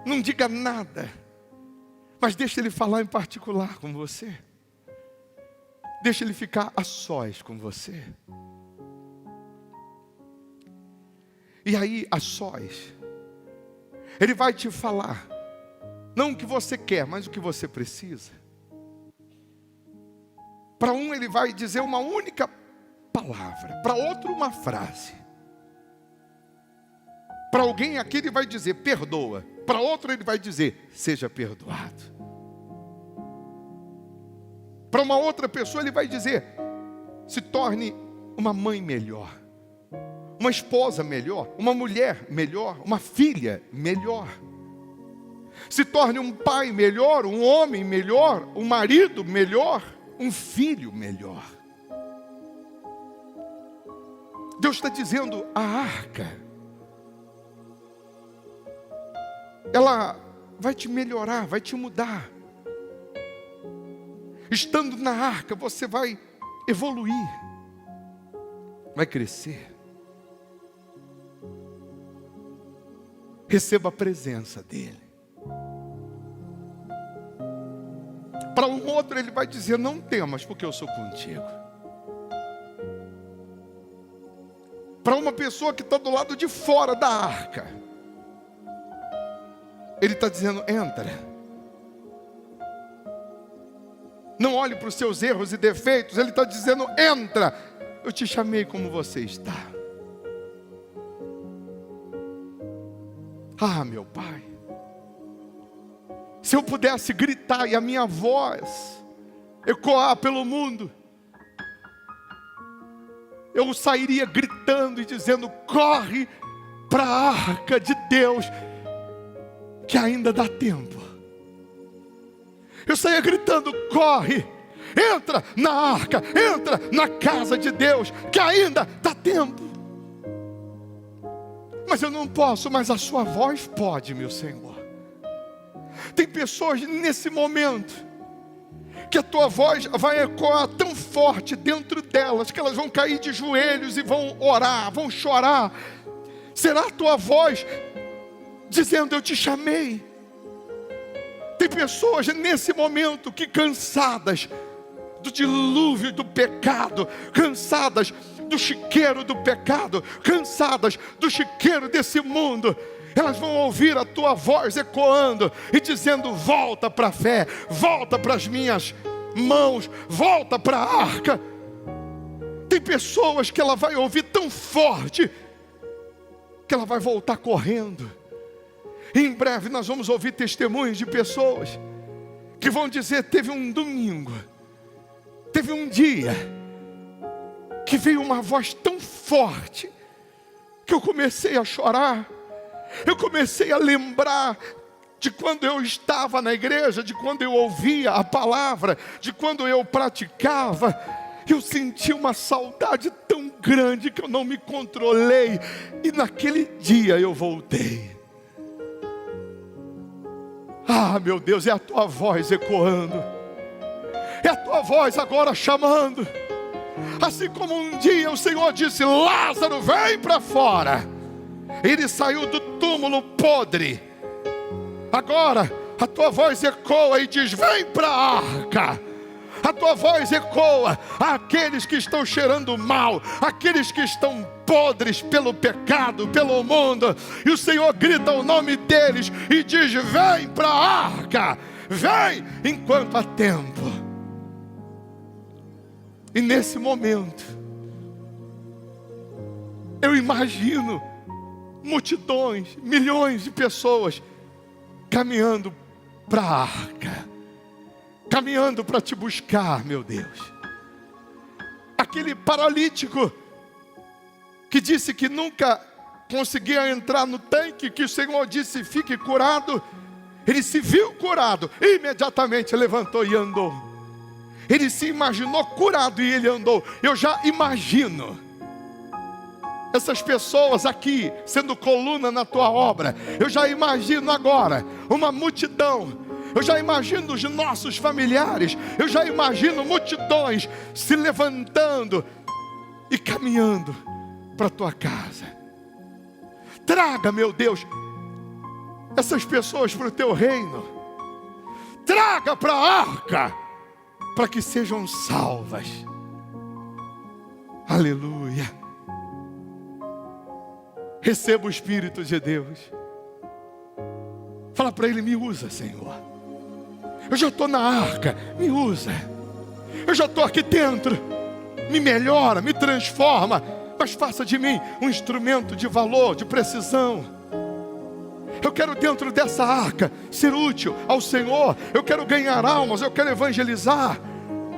não diga nada, mas deixa ele falar em particular com você. Deixa ele ficar a sós com você. E aí, a sós, ele vai te falar, não o que você quer, mas o que você precisa. Para um ele vai dizer uma única palavra, para outro uma frase. Para alguém aqui ele vai dizer perdoa, para outro ele vai dizer seja perdoado. Para uma outra pessoa ele vai dizer se torne uma mãe melhor, uma esposa melhor, uma mulher melhor, uma filha melhor. Se torne um pai melhor, um homem melhor, um marido melhor, um filho melhor. Deus está dizendo, a arca, ela vai te melhorar, vai te mudar. Estando na arca, você vai evoluir, vai crescer. Receba a presença dele. Para um outro ele vai dizer, não temas, porque eu sou contigo. Para uma pessoa que está do lado de fora da arca, ele está dizendo, entra. Não olhe para os seus erros e defeitos, ele está dizendo, entra. Eu te chamei como você está. Ah, meu Pai, se eu pudesse gritar e a minha voz ecoar pelo mundo, eu sairia gritando e dizendo, corre para a arca de Deus, que ainda dá tempo. Eu saía gritando, corre, entra na arca, entra na casa de Deus, que ainda dá tempo. Mas eu não posso, mas a sua voz pode, meu Senhor. Tem pessoas nesse momento, que a tua voz vai ecoar tão forte dentro delas, que elas vão cair de joelhos e vão orar, vão chorar. Será a tua voz dizendo, eu te chamei. Tem pessoas nesse momento que cansadas do dilúvio do pecado, cansadas do chiqueiro do pecado, cansadas do chiqueiro desse mundo, elas vão ouvir a tua voz ecoando e dizendo, volta para a fé, volta para as minhas mãos, volta para a arca. Tem pessoas que ela vai ouvir tão forte, que ela vai voltar correndo. E em breve nós vamos ouvir testemunhos de pessoas que vão dizer, teve um domingo, teve um dia, que veio uma voz tão forte, que eu comecei a chorar. Eu comecei a lembrar de quando eu estava na igreja, de quando eu ouvia a palavra, de quando eu praticava. Eu senti uma saudade tão grande que eu não me controlei. E naquele dia eu voltei. Ah, meu Deus, é a tua voz ecoando. É a tua voz agora chamando. Assim como um dia o Senhor disse, Lázaro, vem para fora. Ele saiu do túmulo podre. Agora a tua voz ecoa e diz, vem para a arca. A tua voz ecoa àqueles que estão cheirando mal, aqueles que estão podres pelo pecado, pelo mundo. E o Senhor grita o nome deles e diz, vem para a arca. Vem enquanto há tempo. E nesse momento, eu imagino multidões, milhões de pessoas caminhando para a arca, caminhando para te buscar, meu Deus. Aquele paralítico que disse que nunca conseguia entrar no tanque, que o Senhor disse, fique curado. Ele se viu curado, e imediatamente levantou e andou. Ele se imaginou curado e ele andou. Eu já imagino essas pessoas aqui sendo coluna na tua obra. Eu já imagino agora uma multidão. Eu já imagino os nossos familiares. Eu já imagino multidões se levantando e caminhando para a tua casa. Traga, meu Deus, essas pessoas para o teu reino. Traga para a arca, para que sejam salvas. Aleluia. Receba o Espírito de Deus. Fala para Ele: me usa, Senhor. Eu já estou na arca, me usa. Eu já estou aqui dentro, me melhora, me transforma, mas faça de mim um instrumento de valor, de precisão. Eu quero dentro dessa arca ser útil ao Senhor. Eu quero ganhar almas, eu quero evangelizar.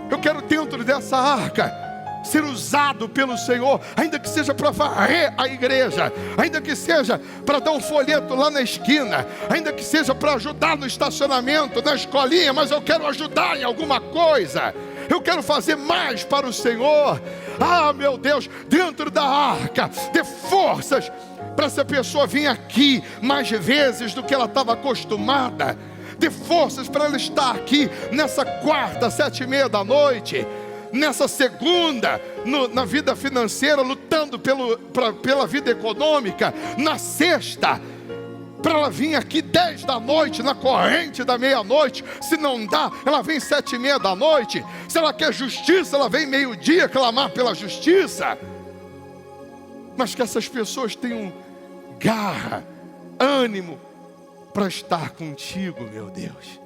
Eu quero dentro dessa arca ser usado pelo Senhor, ainda que seja para varrer a igreja, ainda que seja para dar um folheto lá na esquina, ainda que seja para ajudar no estacionamento, na escolinha, mas eu quero ajudar em alguma coisa. Eu quero fazer mais para o Senhor. Ah, meu Deus, dentro da arca, dê forças para essa pessoa vir aqui mais vezes do que ela estava acostumada. Dê forças para ela estar aqui nessa quarta, 7:30 da noite. Nessa segunda, na vida financeira, lutando pela vida econômica. Na sexta, para ela vir aqui 10 da noite, na corrente da meia-noite. Se não dá, ela vem 7:30 da noite. Se ela quer justiça, ela vem meio-dia clamar pela justiça. Mas que essas pessoas tenham garra, ânimo para estar contigo, meu Deus.